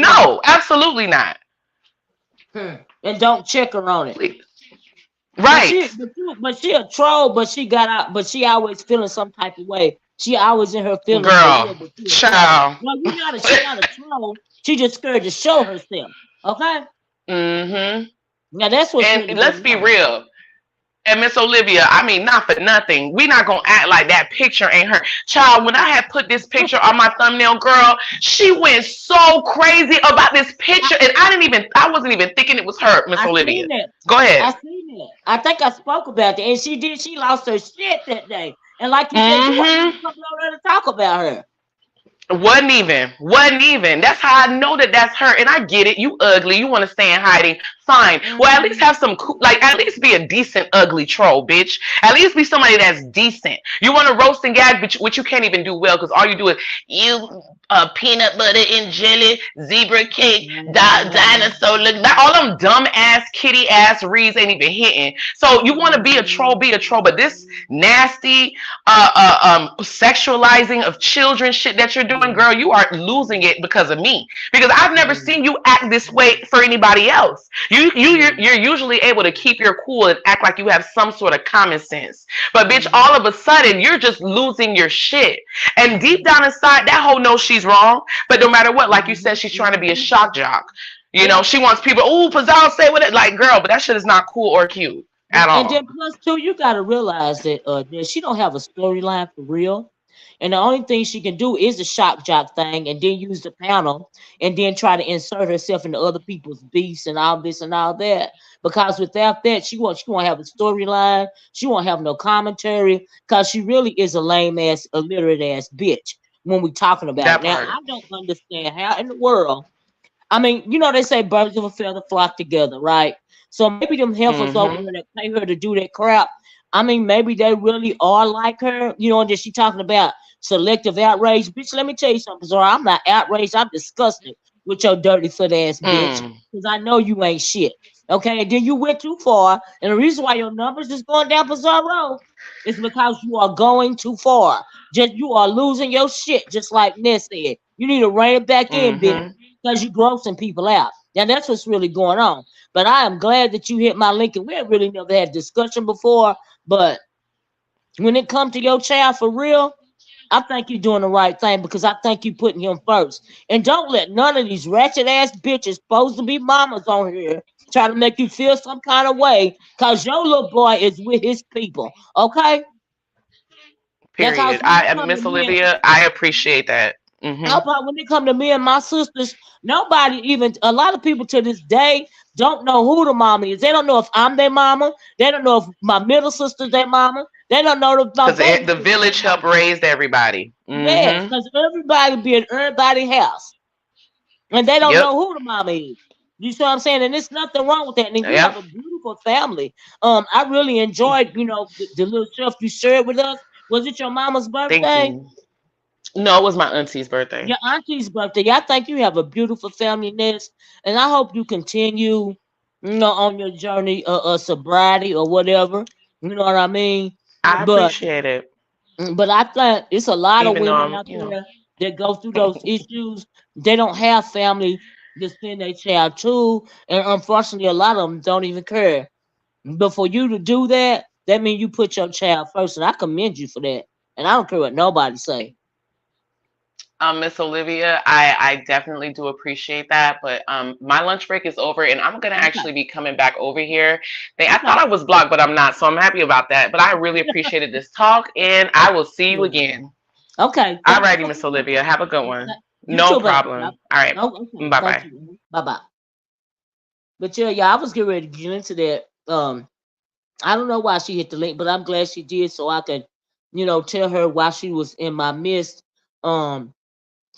Hmm. No, absolutely not. Hmm. And don't check her on it. Please. But Right, she a troll, but she got out, but she always feeling some type of way. She always in her feelings for girl, real, but she a troll. child. No, she not a troll. She just scared to show herself. Okay? Mm-hmm. Now that's what's And really let's going be on. real. And Miss Olivia, I mean, not for nothing. We not gonna act like that picture ain't her. Child, when I had put this picture on my thumbnail, girl, she went so crazy about this I, picture, and I wasn't even thinking it was her, Miss I Olivia. seen that. Go I ahead. seen that. I think I spoke about that. And she did, she lost her shit that day. And like you said, you wasn't even Mm-hmm. coming over there to talk about her. Wasn't even. That's how I know that that's her. And I get it. You ugly. You want to stay in hiding. Fine. Well, at least Mm-hmm. have some cool, like, at least be a decent ugly troll, bitch. At least be somebody that's decent. You want to roast and gag, which you can't even do well because all you do is you peanut butter and jelly, zebra cake, dinosaur look. That, all them dumb ass kitty ass reads ain't even hitting. So you want to be a troll. But this nasty, sexualizing of children shit that you're doing, Yeah. girl, you are losing it because of me. Because I've never Yeah. seen you act this way for anybody else. You're usually able to keep your cool and act like you have some sort of common sense. But bitch, Mm-hmm. all of a sudden you're just losing your shit. And deep Mm-hmm. down inside, that hoe knows she's wrong. But no matter what, like you Mm-hmm. said, she's trying to be a Mm-hmm. shock jock. You know, Yeah. she wants people. Oh, Pizzaro, say what it like, girl. But that shit is not cool or cute at And all. then plus too, you gotta realize that she don't have a storyline for real. And the only thing she can do is the shock jock thing and then use the panel and then try to insert herself into other people's beefs and all this and all that. Because without that, she won't have a storyline, she won't have no commentary, because she really is a lame ass, illiterate ass bitch when we talking about it. That Now part. I don't understand how in the world, I mean, they say birds of a feather flock together, right? So maybe them heifers over Mm-hmm. there that pay her to do that crap, I mean, maybe they really are like her, and that she talking about selective outrage. Bitch, let me tell you something, Zora. I'm not outraged. I'm disgusted with your dirty foot ass bitch. Mm. Because I know you ain't shit. Okay, and then you went too far. And the reason why your numbers is going down, Pizzaro, is because you are going too far. Just you are losing your shit, just like Ness said. You need to rein it back in, bitch, Mm-hmm. because you grossing people out. Now that's what's really going on. But I am glad that you hit my link, and we have really never had discussion before. But when it comes to your child for real, I think you're doing the right thing because I think you're putting him first. And don't let none of these ratchet ass bitches supposed to be mamas on here try to make you feel some kind of way because your little boy is with his people. Okay? Now, because Period. when it come to Miss me, Olivia, I appreciate that. Mm-hmm. nobody, when it come to me and my sisters, nobody even, a lot of people to this day don't know who the mama is. They don't know if I'm their mama. They don't know if my middle sister's their mama. They don't know if my Because baby the sister's their village helped mama. raise everybody. Yes, Mm-hmm. because everybody be in everybody's house. And they don't Yep. know who the mama is. You see what I'm saying? And there's nothing wrong with that. And you have Yep. a beautiful family. I really enjoyed, the little stuff you shared with us. Was it your mama's Thank birthday? you. No, it was my auntie's birthday. Your auntie's birthday. Yeah, I think you have a beautiful family, Ness. And I hope you continue, on your journey of sobriety or whatever. You know what I mean? I But appreciate it. but I think it's a lot of Even though women I'm, out there that go through those issues. They don't have family to send their child to, and unfortunately, a lot of them don't even care. But for you to do that, that means you put your child first, and I commend you for that. And I don't care what nobody say. Miss Olivia, I definitely do appreciate that. But my lunch break is over, and I'm gonna Okay, actually be coming back over here. I okay, thought I was blocked, but I'm not, so I'm happy about that. But I really appreciated this talk, and I will see you yeah. again. Okay. Thank you Alrighty, so Miss much. Olivia, have a good one. You No too, baby. Yep. problem. All right, Oh, okay. bye Thank bye. you. Bye bye. But yeah, I was getting ready to get into that. I don't know why she hit the link, but I'm glad she did, so I could, tell her why she was in my midst. Um,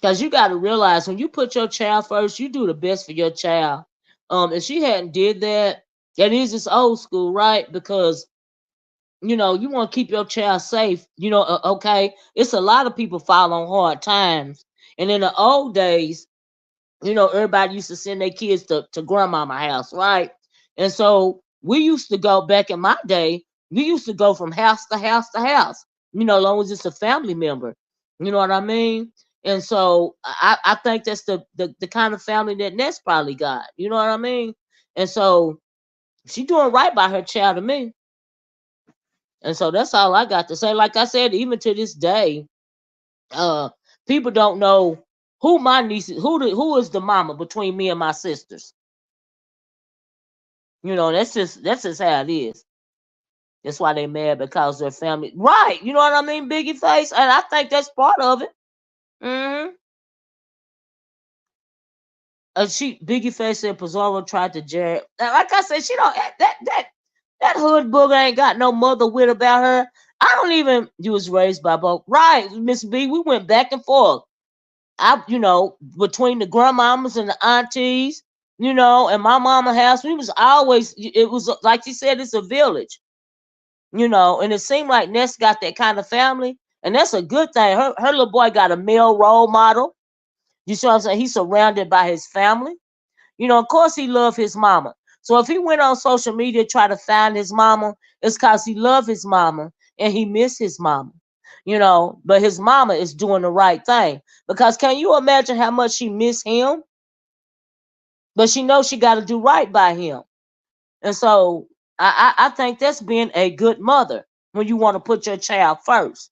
because you got to realize when you put your child first, you do the best for your child. If she hadn't did that, that is just old school, right? Because you want to keep your child safe. Okay, it's a lot of people fall on hard times, and in the old days, everybody used to send their kids to grandmama house, right? And so we used to go back in my day, we used to go from house to house to house, as long as it's a family member. You know what I mean? And so I think that's the kind of family that Ness probably got. You know what I mean? And so she doing right by her child to me. And so that's all I got to say. Like I said, even to this day, uh, people don't know who my niece is, who is the mama between me and my sisters. That's just how it is. That's why they mad because their family, right? You know what I mean, Biggie Face, and I think that's part of it. Hmm. She Biggie Face said Pizzaro tried to Jared. Like I said, she don't that hood booger ain't got no mother wit about her. I don't even. You was raised by both, right, Miss B? We went back and forth. Between the grandmamas and the aunties, and my mama house, we was always. It was like you said, it's a village. And it seemed like Ness got that kind of family, and that's a good thing. Her little boy got a male role model. You see what I'm saying? He's surrounded by his family. Of course he loved his mama. So if he went on social media try to find his mama, it's because he loved his mama and he missed his mama. But his mama is doing the right thing. Because can you imagine how much she missed him? But she knows she got to do right by him. And so I think that's being a good mother when you want to put your child first,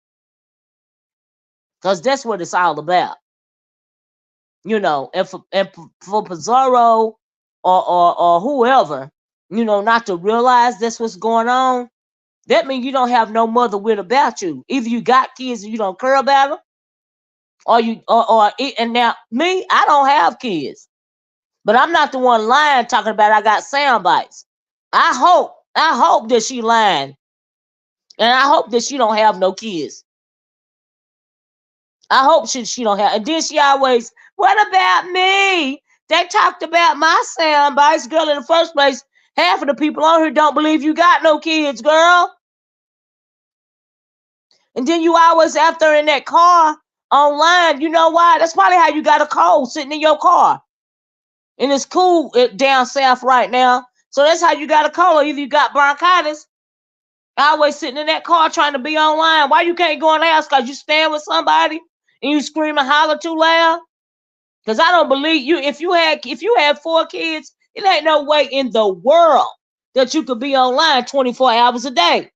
because that's what it's all about. And for Pizzaro or whoever, not to realize that's what's going on, that means you don't have no mother wit about you. Either you got kids and you don't care about them, or and now me, I don't have kids, but I'm not the one lying talking about I got sound bites. I hope that she lying, and I hope that she don't have no kids. I hope she don't have. And then she always, what about me? They talked about my sound bites, girl. In the first place, half of the people on here don't believe you got no kids, girl. And then you always out there in that car online. You know why? That's probably how you got a cold sitting in your car. And it's cool down south right now. So that's how you got a cold. Either you got bronchitis, always sitting in that car trying to be online. Why you can't go in the house? Because you stand with somebody and you scream and holler too loud? Because I don't believe you. If you had 4 kids, it ain't no way in the world that you could be online 24 hours a day.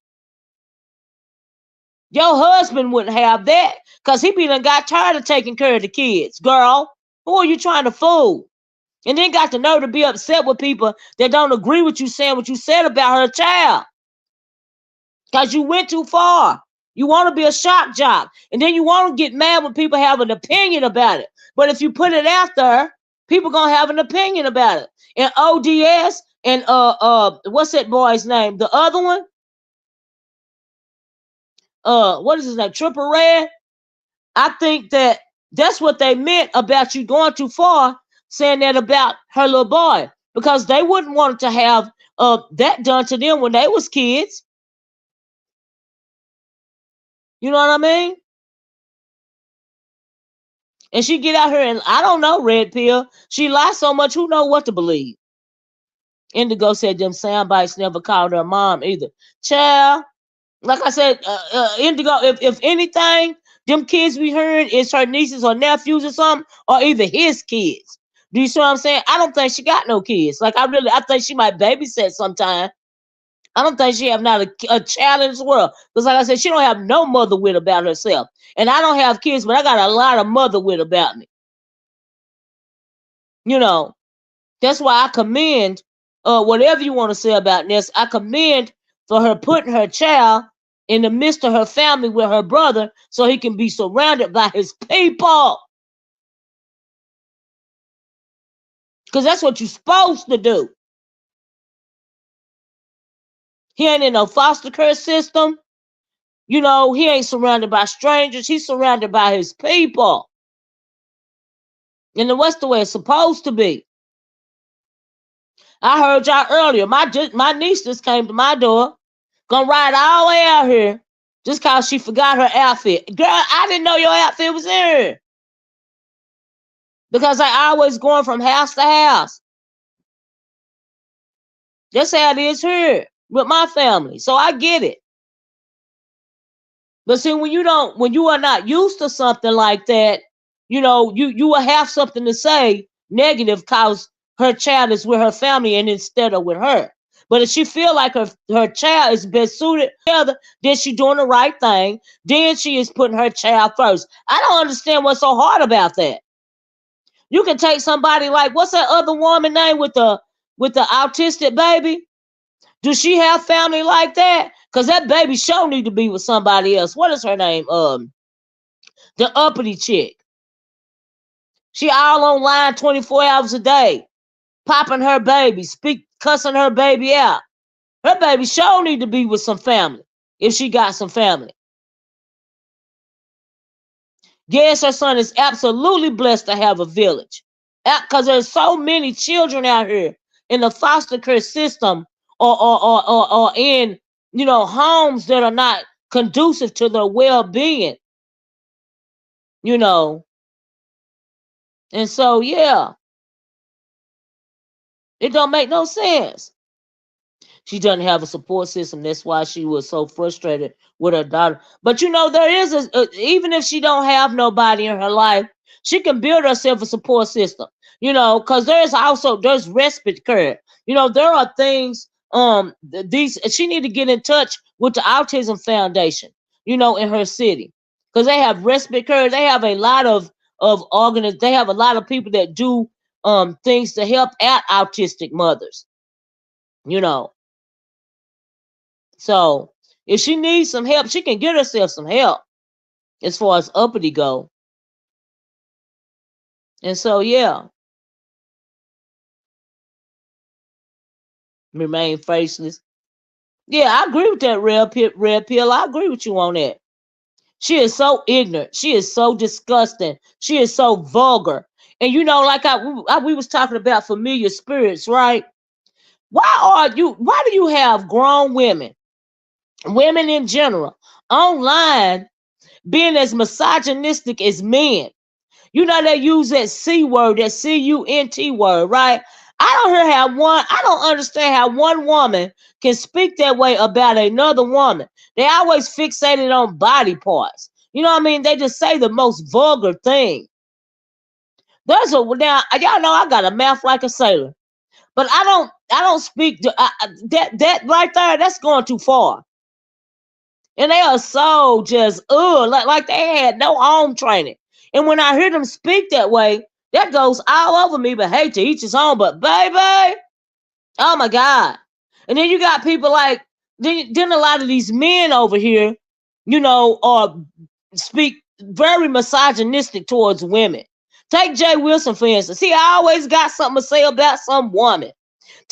Your husband wouldn't have that, because he done got tired of taking care of the kids. Girl, who are you trying to fool? And then got the nerve to be upset with people that don't agree with you saying what you said about her child. Because you went too far. You want to be a shock jock. And then you want to get mad when people have an opinion about it. But if you put it out there, people going to have an opinion about it. And ODS and what's that boy's name? The other one? What is his name? Triple Red? I think that's what they meant about you going too far, saying that about her little boy. Because they wouldn't want to have that done to them when they was kids. You know what I mean? And she get out here and, I don't know, Red Pill. She lies so much, who know what to believe. Indigo said them sound bites never called her mom either. Child, like I said, Indigo, if anything, them kids we heard is her nieces or nephews or something, or either his kids. Do you see what I'm saying? I don't think she got no kids. Like, I think she might babysit sometime. I don't think she have not a child in this world. Because like I said, she don't have no mother wit about herself. And I don't have kids, but I got a lot of mother wit about me. That's why I commend, whatever you want to say about Ness, I commend for her putting her child in the midst of her family with her brother so he can be surrounded by his people. Because that's what you're supposed to do. He ain't in no foster care system. He ain't surrounded by strangers. He's surrounded by his people. And that's the way it's supposed to be. I heard y'all earlier. My niece just came to my door. Gonna ride all the way out here just because she forgot her outfit. Girl, I didn't know your outfit was in here. Because I always going from house to house. That's how it is here with my family. So I get it. But see, when you are not used to something like that, you will have something to say negative because her child is with her family and instead of with her. But if she feel like her child is best suited together, then she doing the right thing. Then she is putting her child first. I don't understand what's so hard about that. You can take somebody like, what's that other woman name with the autistic baby? Does she have family like that? Because that baby sure need to be with somebody else. What is her name? The uppity chick. She all online 24 hours a day, popping her baby, cussing her baby out. Her baby sure need to be with some family if she got some family. Yes, her son is absolutely blessed to have a village, because there's so many children out here in the foster care system or in homes that are not conducive to their well-being. And so yeah, it don't make no sense. She doesn't have a support system. That's why she was so frustrated with her daughter. But there is even if she don't have nobody in her life, she can build herself a support system. Because there's respite care. There are things these she need to get in touch with the Autism Foundation, in her city, because they have respite care. They have a lot of they have a lot of people that do things to help out autistic mothers, you know. So if she needs some help, she can get herself some help as far as uppity go. And so yeah, remain faceless. Yeah, I agree with that red pill. I agree with you on that. She is so ignorant. She is so disgusting. She is so vulgar. And like we was talking about familiar spirits, right? Why do you have grown women in general, online being as misogynistic as men? They use that C word, that CUNT word, right? I don't understand how one woman can speak that way about another woman. They always fixated on body parts. You know what I mean? They just say the most vulgar thing. Now y'all know I got a mouth like a sailor, but I don't speak that right there. That's going too far. And they are so just like they had no home training. And when I hear them speak that way, that goes all over me. But hey, to each his own. But baby, oh my God. And then you got people like then a lot of these men over here, are speak very misogynistic towards women. Take Jay Wilson for instance. He always got something to say about some woman.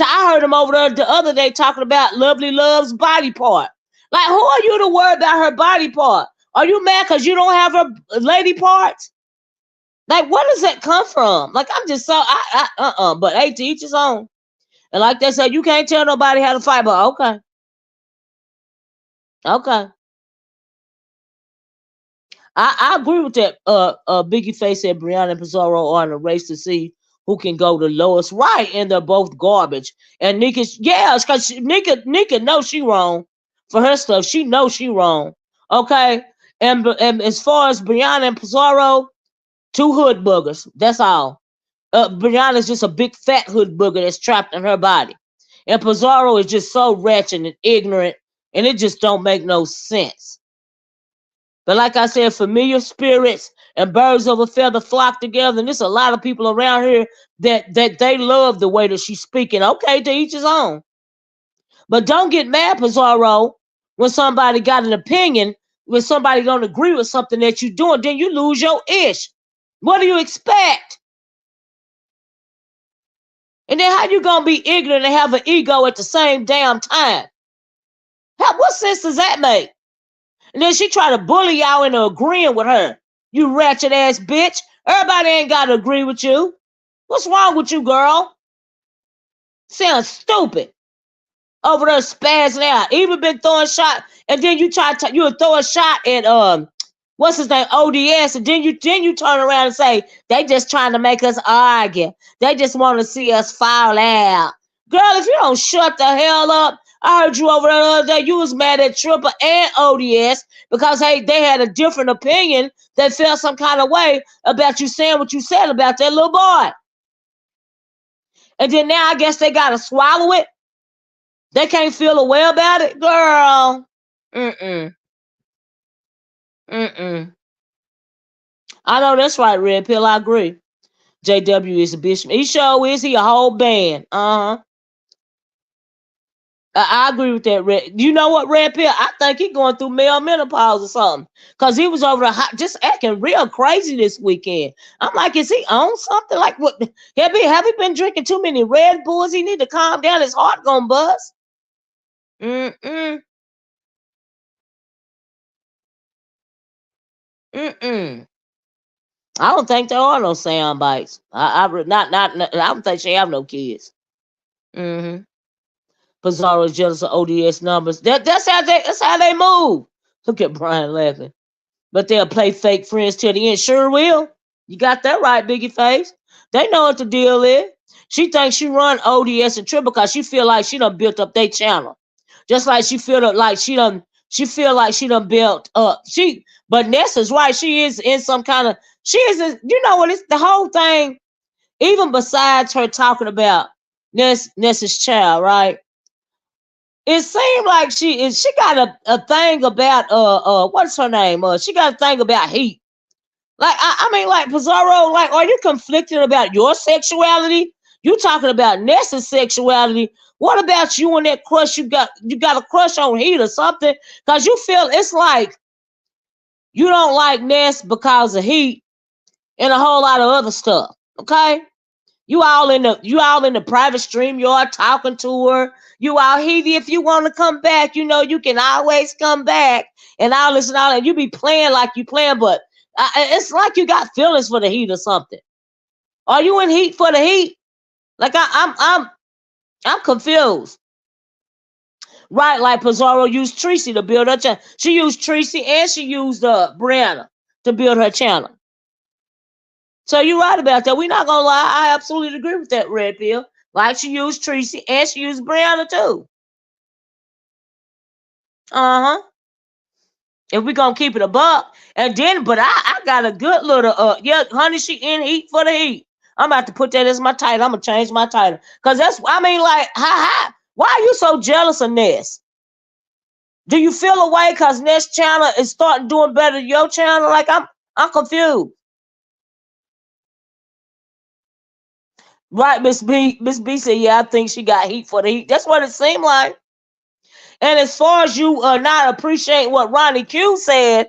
I heard him over there the other day talking about Lovely Love's body part. Like, who are you to worry about her body part? Are you mad because you don't have her lady parts? Like, where does that come from? Like, I'm just so but hey, to each his own. And like they said, you can't tell nobody how to fight, but okay. I agree with that. Biggie Face said Brianna and Pizzaro are in a race to see who can go the lowest. Right, and they're both garbage. And because Nyca knows she wrong for her stuff. She knows she wrong. Okay, and as far as Brianna and Pizzaro, two hood boogers. That's all. Brianna's just a big fat hood booger that's trapped in her body, and Pizzaro is just so wretched and ignorant, and it just don't make no sense. But like I said, familiar spirits and birds of a feather flock together. And there's a lot of people around here that they love the way that she's speaking. Okay, to each his own. But don't get mad, Pizzaro, when somebody got an opinion, when somebody don't agree with something that you're doing, then you lose your ish. What do you expect? And then how you gonna be ignorant and have an ego at the same damn time? What sense does that make? And then she try to bully y'all into agreeing with her. You ratchet ass bitch. Everybody ain't got to agree with you. What's wrong with you, girl? Sounds stupid. Over there spazzing out. Even been throwing shot. And then you you throw a shot at what's his name, ODS, and then you turn around and say they just trying to make us argue. They just want to see us fall out. Girl, if you don't shut the hell up, I heard you over there the other day. You was mad at Triple and ODS because hey, they had a different opinion. They felt some kind of way about you saying what you said about that little boy. And then now I guess they gotta swallow it. They can't feel a way about it, girl. Mm-mm. I know that's right, Red Pill. I agree. JW is a bitch. He sure is. He a whole band. I agree with that, Red. You know what, Red Pill? I think he going through male menopause or something. Because he was over there just acting real crazy this weekend. I'm like, is he on something? Like, what? Have he been drinking too many Red Bulls? He need to calm down. His heart gonna bust. Mm-mm. I don't think there are no sound bites. I don't think she have no kids. Mm-hmm. Pizzaro is jealous of ODS numbers. That's how they move. Look at Brian laughing. But they'll play fake friends till the end. Sure will. You got that right, Biggie Face. They know what the deal is. She thinks she run ODS and Triple because she feel like she done built up their channel. Just like she feel like she done built up. But Ness is right. She is in some kind of you know what, it's the whole thing, even besides her talking about Ness's child, right? it seemed like she got a thing about what's her name? She got a thing about heat. Like I mean, like Pizzaro, like, are you conflicted about your sexuality? You talking about Ness's sexuality? What about you and that crush you got? You got a crush on Heat or something? Cause you feel it's like you don't like Ness because of Heat and a whole lot of other stuff. Okay, you all in the private stream yard talking to her. You all Heaty, if you want to come back, you know you can always come back and all this and all that. You be playing like you playing, but it's like you got feelings for the Heat or something. Are you in Heat for the Heat? Like I'm confused. Right, like Pizzaro used Tracy to build her channel. She used Tracy and she used Brianna to build her channel. So you're right about that. We're not gonna lie. I absolutely agree with that, Red Pill. Like she used Tracy and she used Brianna too. Uh-huh. If we gonna keep it a buck. And then, but I got a good little yeah, honey, she in Heat for the Heat. I'm about to put that as my title. I'm gonna change my title. Cause that's I mean, like, why are you so jealous of Ness? Do you feel away cause Ness channel is starting doing better than your channel? Like I'm confused. Right, Miss B. Miss B said, yeah, I think she got heat for the Heat. That's what it seemed like. And as far as you not appreciating what RonyiQ said,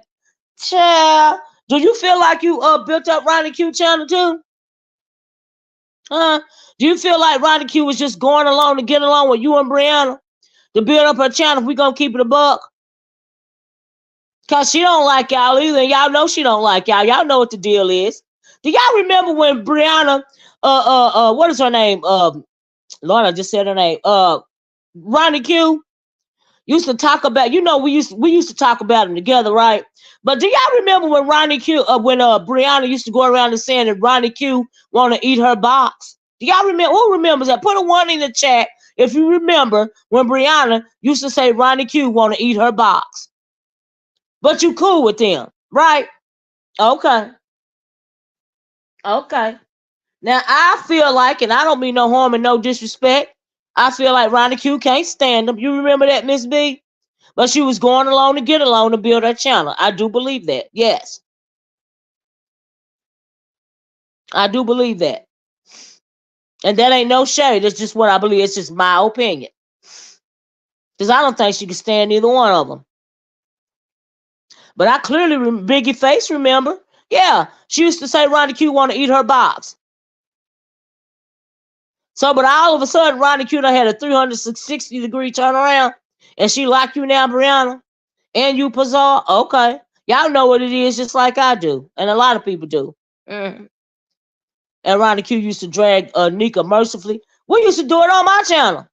child, do you feel like you built up RonyiQ channel too? Huh? Do you feel like RonyiQ was just going along to get along with you and Brianna to build up her channel? If we gonna keep it a buck, cause she don't like y'all either. And y'all know she don't like y'all. Y'all know what the deal is. Do y'all remember when Brianna, what is her name? Lord, I just said her name. RonyiQ used to talk about, you know, we used to talk about them together, right? But do y'all remember when RonyiQ, when Brianna used to go around and saying that RonyiQ want to eat her box? Do y'all remember? Who remembers that? Put a one in the chat if you remember when Brianna used to say RonyiQ want to eat her box. But you cool with them, right? Okay, okay. Now I feel like, and I don't mean no harm and no disrespect, I feel like RonyiQ can't stand them. You remember that, Miss B? But she was going along to get along to build her channel. I do believe that. Yes. I do believe that. And that ain't no shade. It's just what I believe. It's just my opinion. Because I don't think she can stand either one of them. But I clearly, Biggie Face, remember? Yeah. She used to say RonyiQ want to eat her box. So, but all of a sudden, RonyiQ done had a 360-degree turnaround. And she like you now, Brianna. And you, Pizzaro. Okay. Y'all know what it is just like I do. And a lot of people do. Mm-hmm. And RonyiQ used to drag Nyca mercifully. We used to do it on my channel.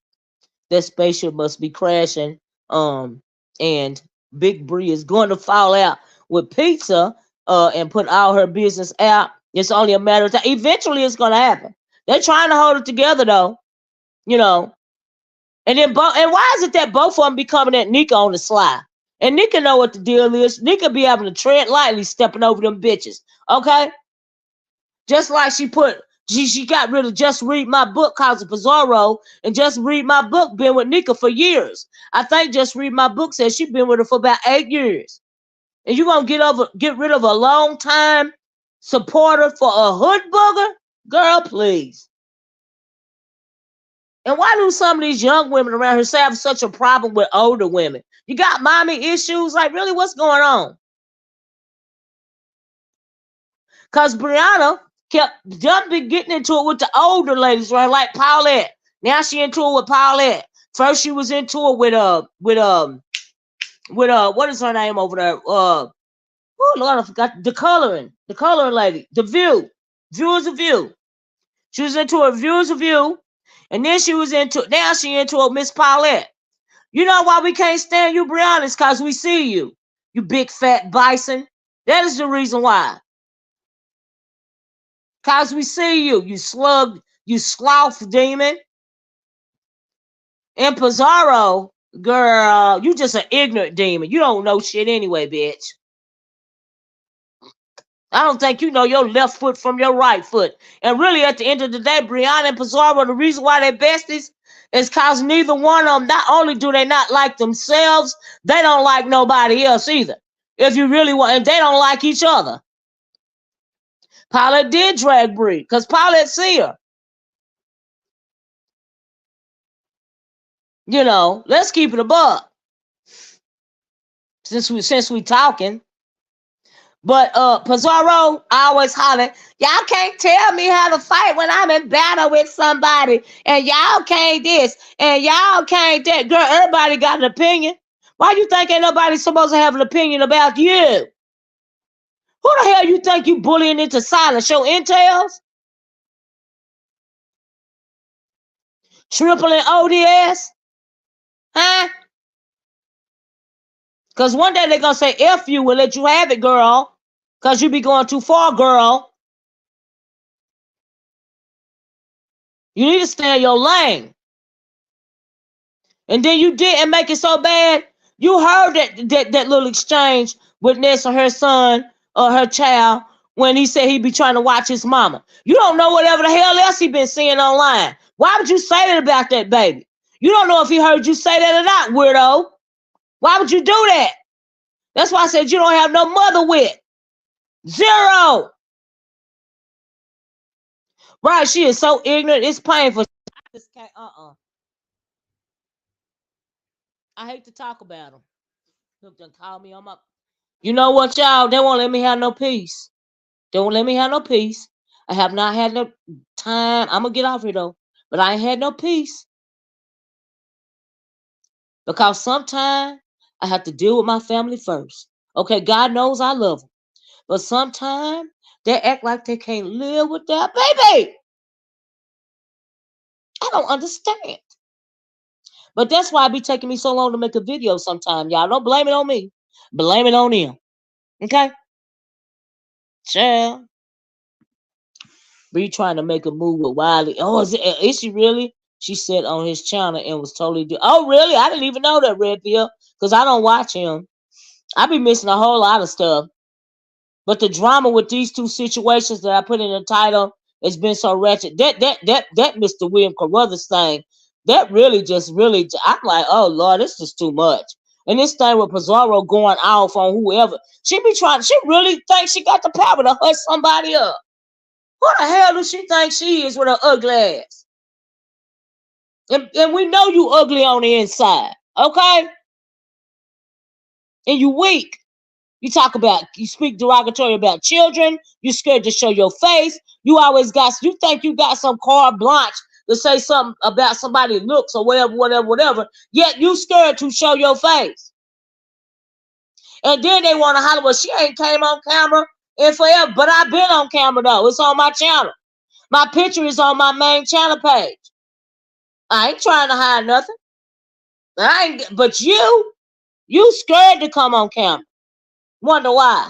That spaceship must be crashing. And Big Bree is going to fall out with pizza and put all her business out. It's only a matter of time. Eventually, it's going to happen. They're trying to hold it together, though. You know. And then, and why is it that both of them be coming at Nyca on the sly? And Nyca know what the deal is. Nyca be having to tread lightly, stepping over them bitches. Okay. Just like she got rid of Just Read My Book cause of Pizzaro, and Just Read My Book been with Nyca for years. I think Just Read My Book says she been with her for about 8 years. And you gonna get rid of a long time supporter for a hood booger? Girl, please. And why do some of these young women around here say have such a problem with older women? You got mommy issues? Like, really, what's going on? Because Brianna kept jumping, getting into it with the older ladies, right? Like Paulette. Now she into it with Paulette. First she was into it with what is her name over there? Oh Lord, I forgot the coloring lady, the View. View is a View. She was into a View is a View. And then she into it Miss Paulette. You know why we can't stand you, Brianna? It's because we see you. You big fat bison. That is the reason why. Cause we see you, you slug, you sloth demon. And Pizzaro, girl, you just an ignorant demon. You don't know shit anyway, bitch. I don't think you know your left foot from your right foot. And really, at the end of the day, Brianna and Pizzaro, the reason why they're besties is because neither one of them, not only do they not like themselves, they don't like nobody else either. If you really want, and they don't like each other. Paulette did drag Brie because Paulette see her. You know, let's keep it above. Since we talking. But Pizzaro always holler, y'all can't tell me how to fight when I'm in battle with somebody. And y'all can't this. And y'all can't that. Girl, everybody got an opinion. Why you think ain't nobody supposed to have an opinion about you? Who the hell you think you bullying into silence? Your intel? Tripling ODS? Huh? Because one day they're going to say F you and let you have it, girl. Because you be going too far, girl. You need to stay in your lane. And then you didn't make it so bad. You heard that little exchange with Ness and her son or her child when he said he'd be trying to watch his mama. You don't know whatever the hell else he been seeing online. Why would you say that about that baby? You don't know if he heard you say that or not, weirdo. Why would you do that? That's why I said you don't have no mother with. Zero. Right, she is so ignorant. It's painful. I just can't, I hate to talk about them. Look, done call me on my. You know what, y'all? They won't let me have no peace. They won't let me have no peace. I have not had no time. I'm gonna get off here though, but I ain't had no peace because sometimes I have to deal with my family first. Okay, God knows I love them, but sometimes they act like they can't live with that baby. I don't understand. But that's why it be taking me so long to make a video sometimes, y'all. Don't blame it on me. Blame it on them. Okay? Child. Be trying to make a move with Wiley. Oh, is she really? She said on his channel and was totally. Oh, really? I didn't even know that, Red Pill, because I don't watch him. I be missing a whole lot of stuff. But the drama with these two situations that I put in the title has been so wretched. That Mr. William Carruthers thing, that really, I'm like, oh Lord, this is too much. And this thing with Pizzaro going off on whoever, she really thinks she got the power to hush somebody up. Who the hell does she think she is with her ugly ass? And we know you ugly on the inside, okay? And you weak. You speak derogatory about children. You scared to show your face. You think you got some carte blanche to say something about somebody's looks or whatever. Yet you scared to show your face. And then they want to holler, well, she ain't came on camera in forever. But I've been on camera, though. It's on my channel. My picture is on my main channel page. I ain't trying to hide nothing. But you scared to come on camera. Wonder why?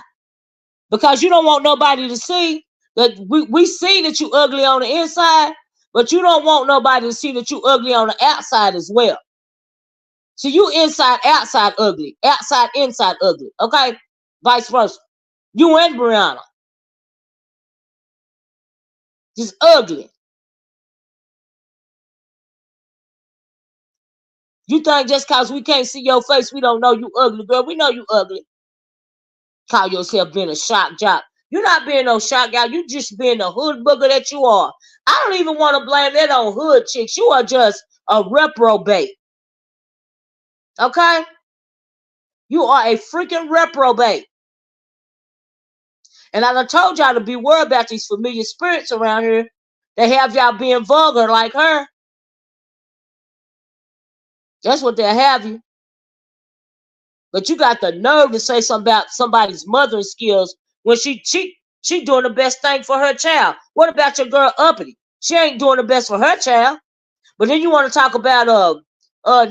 Because you don't want nobody to see that we see that you ugly on the inside, but you don't want nobody to see that you ugly on the outside as well. So you inside, outside ugly, outside, inside ugly. Okay? Vice versa. You and Brianna. Just ugly. You think just because we can't see your face, we don't know you ugly, girl. We know you ugly. Call yourself being a shock jock. You're not being no shock guy. You just being the hood booger that you are. I don't even want to blame that on hood chicks. You are just a reprobate. Okay? You are a freaking reprobate. And I done told y'all to beware about these familiar spirits around here. They have y'all being vulgar like her. That's what they'll have you. But you got the nerve to say something about somebody's mothering skills when she doing the best thing for her child. What about your girl Uppity? She ain't doing the best for her child. But then you want to talk about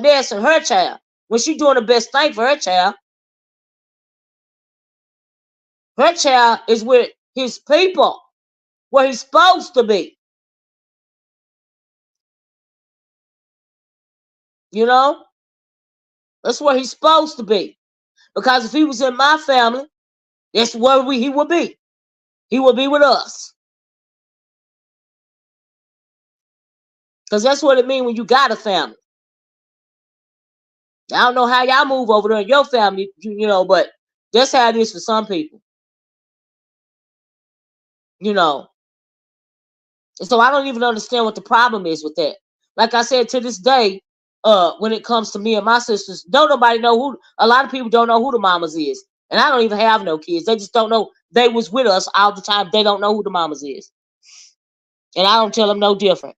Ness and her child when she doing the best thing for her child. Her child is with his people, where he's supposed to be. You know? That's where he's supposed to be. Because if he was in my family, that's where he would be. He will be with us. Because that's what it means when you got a family. I don't know how y'all move over there in your family, you know, but that's how it is for some people. You know. And so I don't even understand what the problem is with that. Like I said, to this day, when it comes to me and my sisters, don't nobody know who. A lot of people don't know who the mamas is, and I don't even have no kids. They just don't know. They was with us all the time. They don't know who the mamas is, and I don't tell them no different.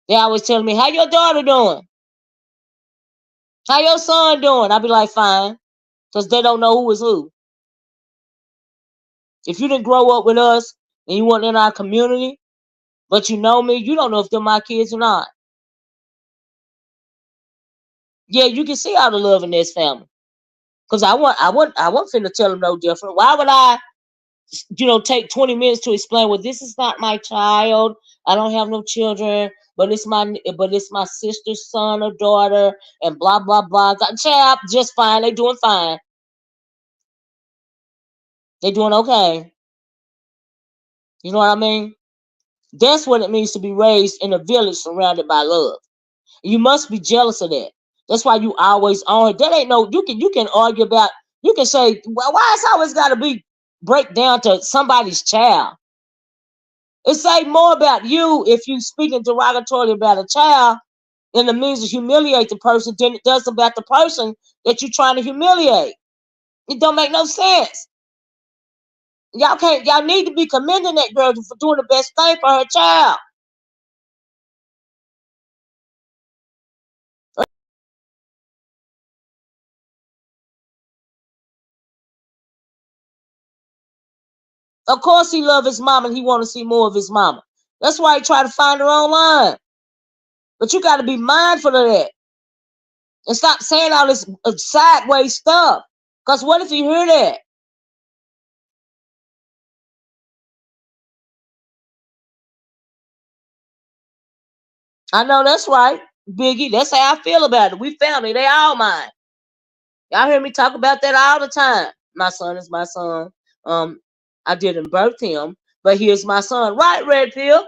They always telling me, "How your daughter doing? How your son doing?" I be like, "Fine," because they don't know who is who. If you didn't grow up with us and you weren't in our community, but you know me, you don't know if they're my kids or not. Yeah, you can see all the love in this family. Because I wasn't finna tell them no different. Why would I, take 20 minutes to explain, well, this is not my child. I don't have no children, but it's my sister's son or daughter, and blah blah blah. Chap, just fine. They doing fine. They doing okay. You know what I mean? That's what it means to be raised in a village surrounded by love. You must be jealous of that. That's why you always on it. That ain't no. You can argue about. You can say, well, why it's always got to be break down to somebody's child. It say more about you if you speaking derogatorily about a child in the means to humiliate the person than it does about the person that you're trying to humiliate. It don't make no sense. Y'all need to be commending that girl for doing the best thing for her child. Of course he love his mama and he want to see more of his mama. That's why he try to find her online. But you got to be mindful of that. And stop saying all this sideways stuff. Because what if you hear that? I know that's right, Biggie. That's how I feel about it. We family. They all mine. Y'all hear me talk about that all the time. My son is my son. Um, I didn't birth him, but here's my son. Right, Red Pill?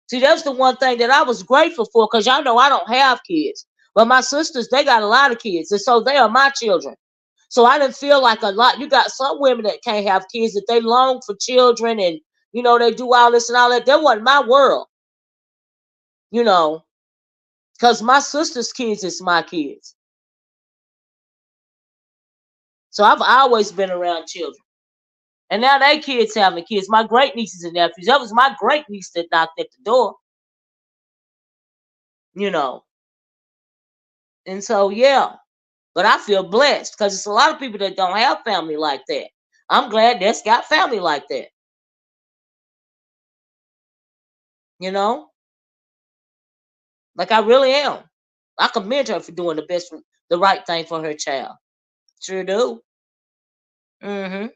See, that's the one thing that I was grateful for, because y'all know I don't have kids. But my sisters, they got a lot of kids. And so they are my children. So I didn't feel like a lot. You got some women that can't have kids, that they long for children, and they do all this and all that. That wasn't my world, you know, because my sister's kids is my kids. So I've always been around children. And now they kids having kids. My great nieces and nephews. That was my great niece that knocked at the door, you know. And so yeah. But I feel blessed because it's a lot of people that don't have family like that. I'm glad that's got family like that. You know? Like I really am. I commend her for doing the right thing for her child. Sure do. Mm-hmm.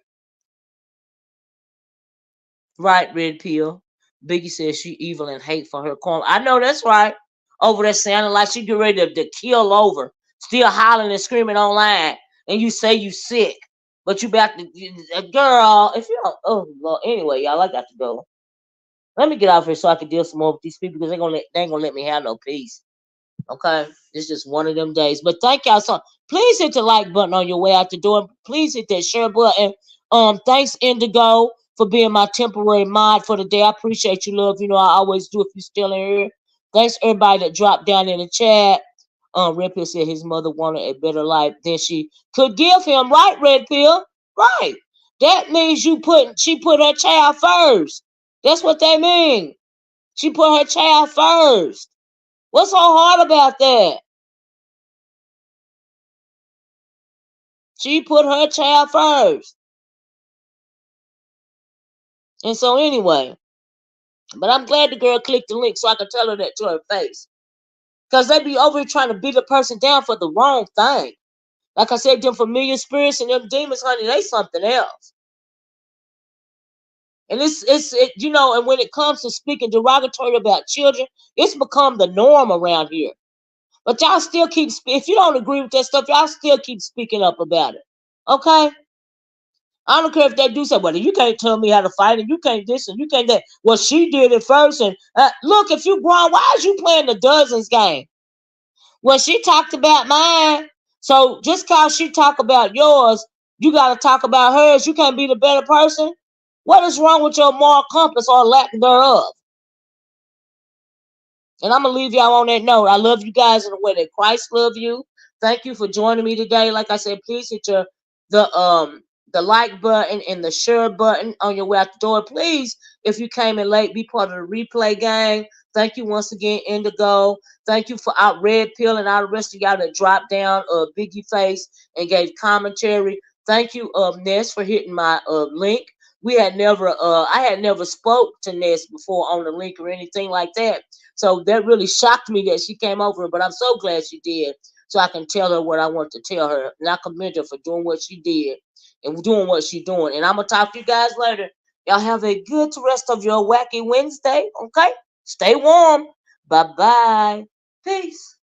Right, Red Pill. Biggie says she evil and hate for her corn. I know that's right. Over there sounding like she get ready to kill over. Still hollering and screaming online. And you say you sick. But you about to, girl, if you don't, oh, Lord. Anyway, y'all, I got to go. Let me get out of here so I can deal some more with these people, because they ain't gonna let me have no peace. Okay, it's just one of them days. But thank y'all so. Please hit the like button on your way out the door. Please hit that share button. Thanks Indigo for being my temporary mod for the day. I appreciate you, love. I always do if you're still in here. Thanks everybody that dropped down in the chat. Red Pill said his mother wanted a better life than she could give him. Right, Red Pill. Right. That means she put her child first. That's what they mean. She put her child first. What's so hard about that? She put her child first. And so anyway, but I'm glad the girl clicked the link so I can tell her that to her face. Because they be over here trying to beat a person down for the wrong thing. Like I said, them familiar spirits and them demons, honey, they something else. And and when it comes to speaking derogatory about children, it's become the norm around here. But y'all still keep if you don't agree with that stuff, y'all still keep speaking up about it. Okay? I don't care if they do something. Well, you can't tell me how to fight, and you can't this, and you can't that. Well, she did it first, and look, if you grown, why is you playing the dozens game? Well, she talked about mine, so just cause she talk about yours, you got to talk about hers. You can't be the better person. What is wrong with your moral compass or lack thereof? And I'm gonna leave y'all on that note. I love you guys in the way that Christ love you. Thank you for joining me today. Like I said, please hit the like button and the share button on your way out the door. Please, if you came in late, be part of the replay gang. Thank you once again, Indigo. Thank you for out Red Pill and all the rest of y'all that dropped down Biggie Face and gave commentary. Thank you, Ness, for hitting my link. I had never spoke to Ness before on the link or anything like that. So that really shocked me that she came over, but I'm so glad she did. So I can tell her what I want to tell her. And I commend her for doing what she did and doing what she's doing. And I'm going to talk to you guys later. Y'all have a good rest of your wacky Wednesday. Okay? Stay warm. Bye-bye. Peace.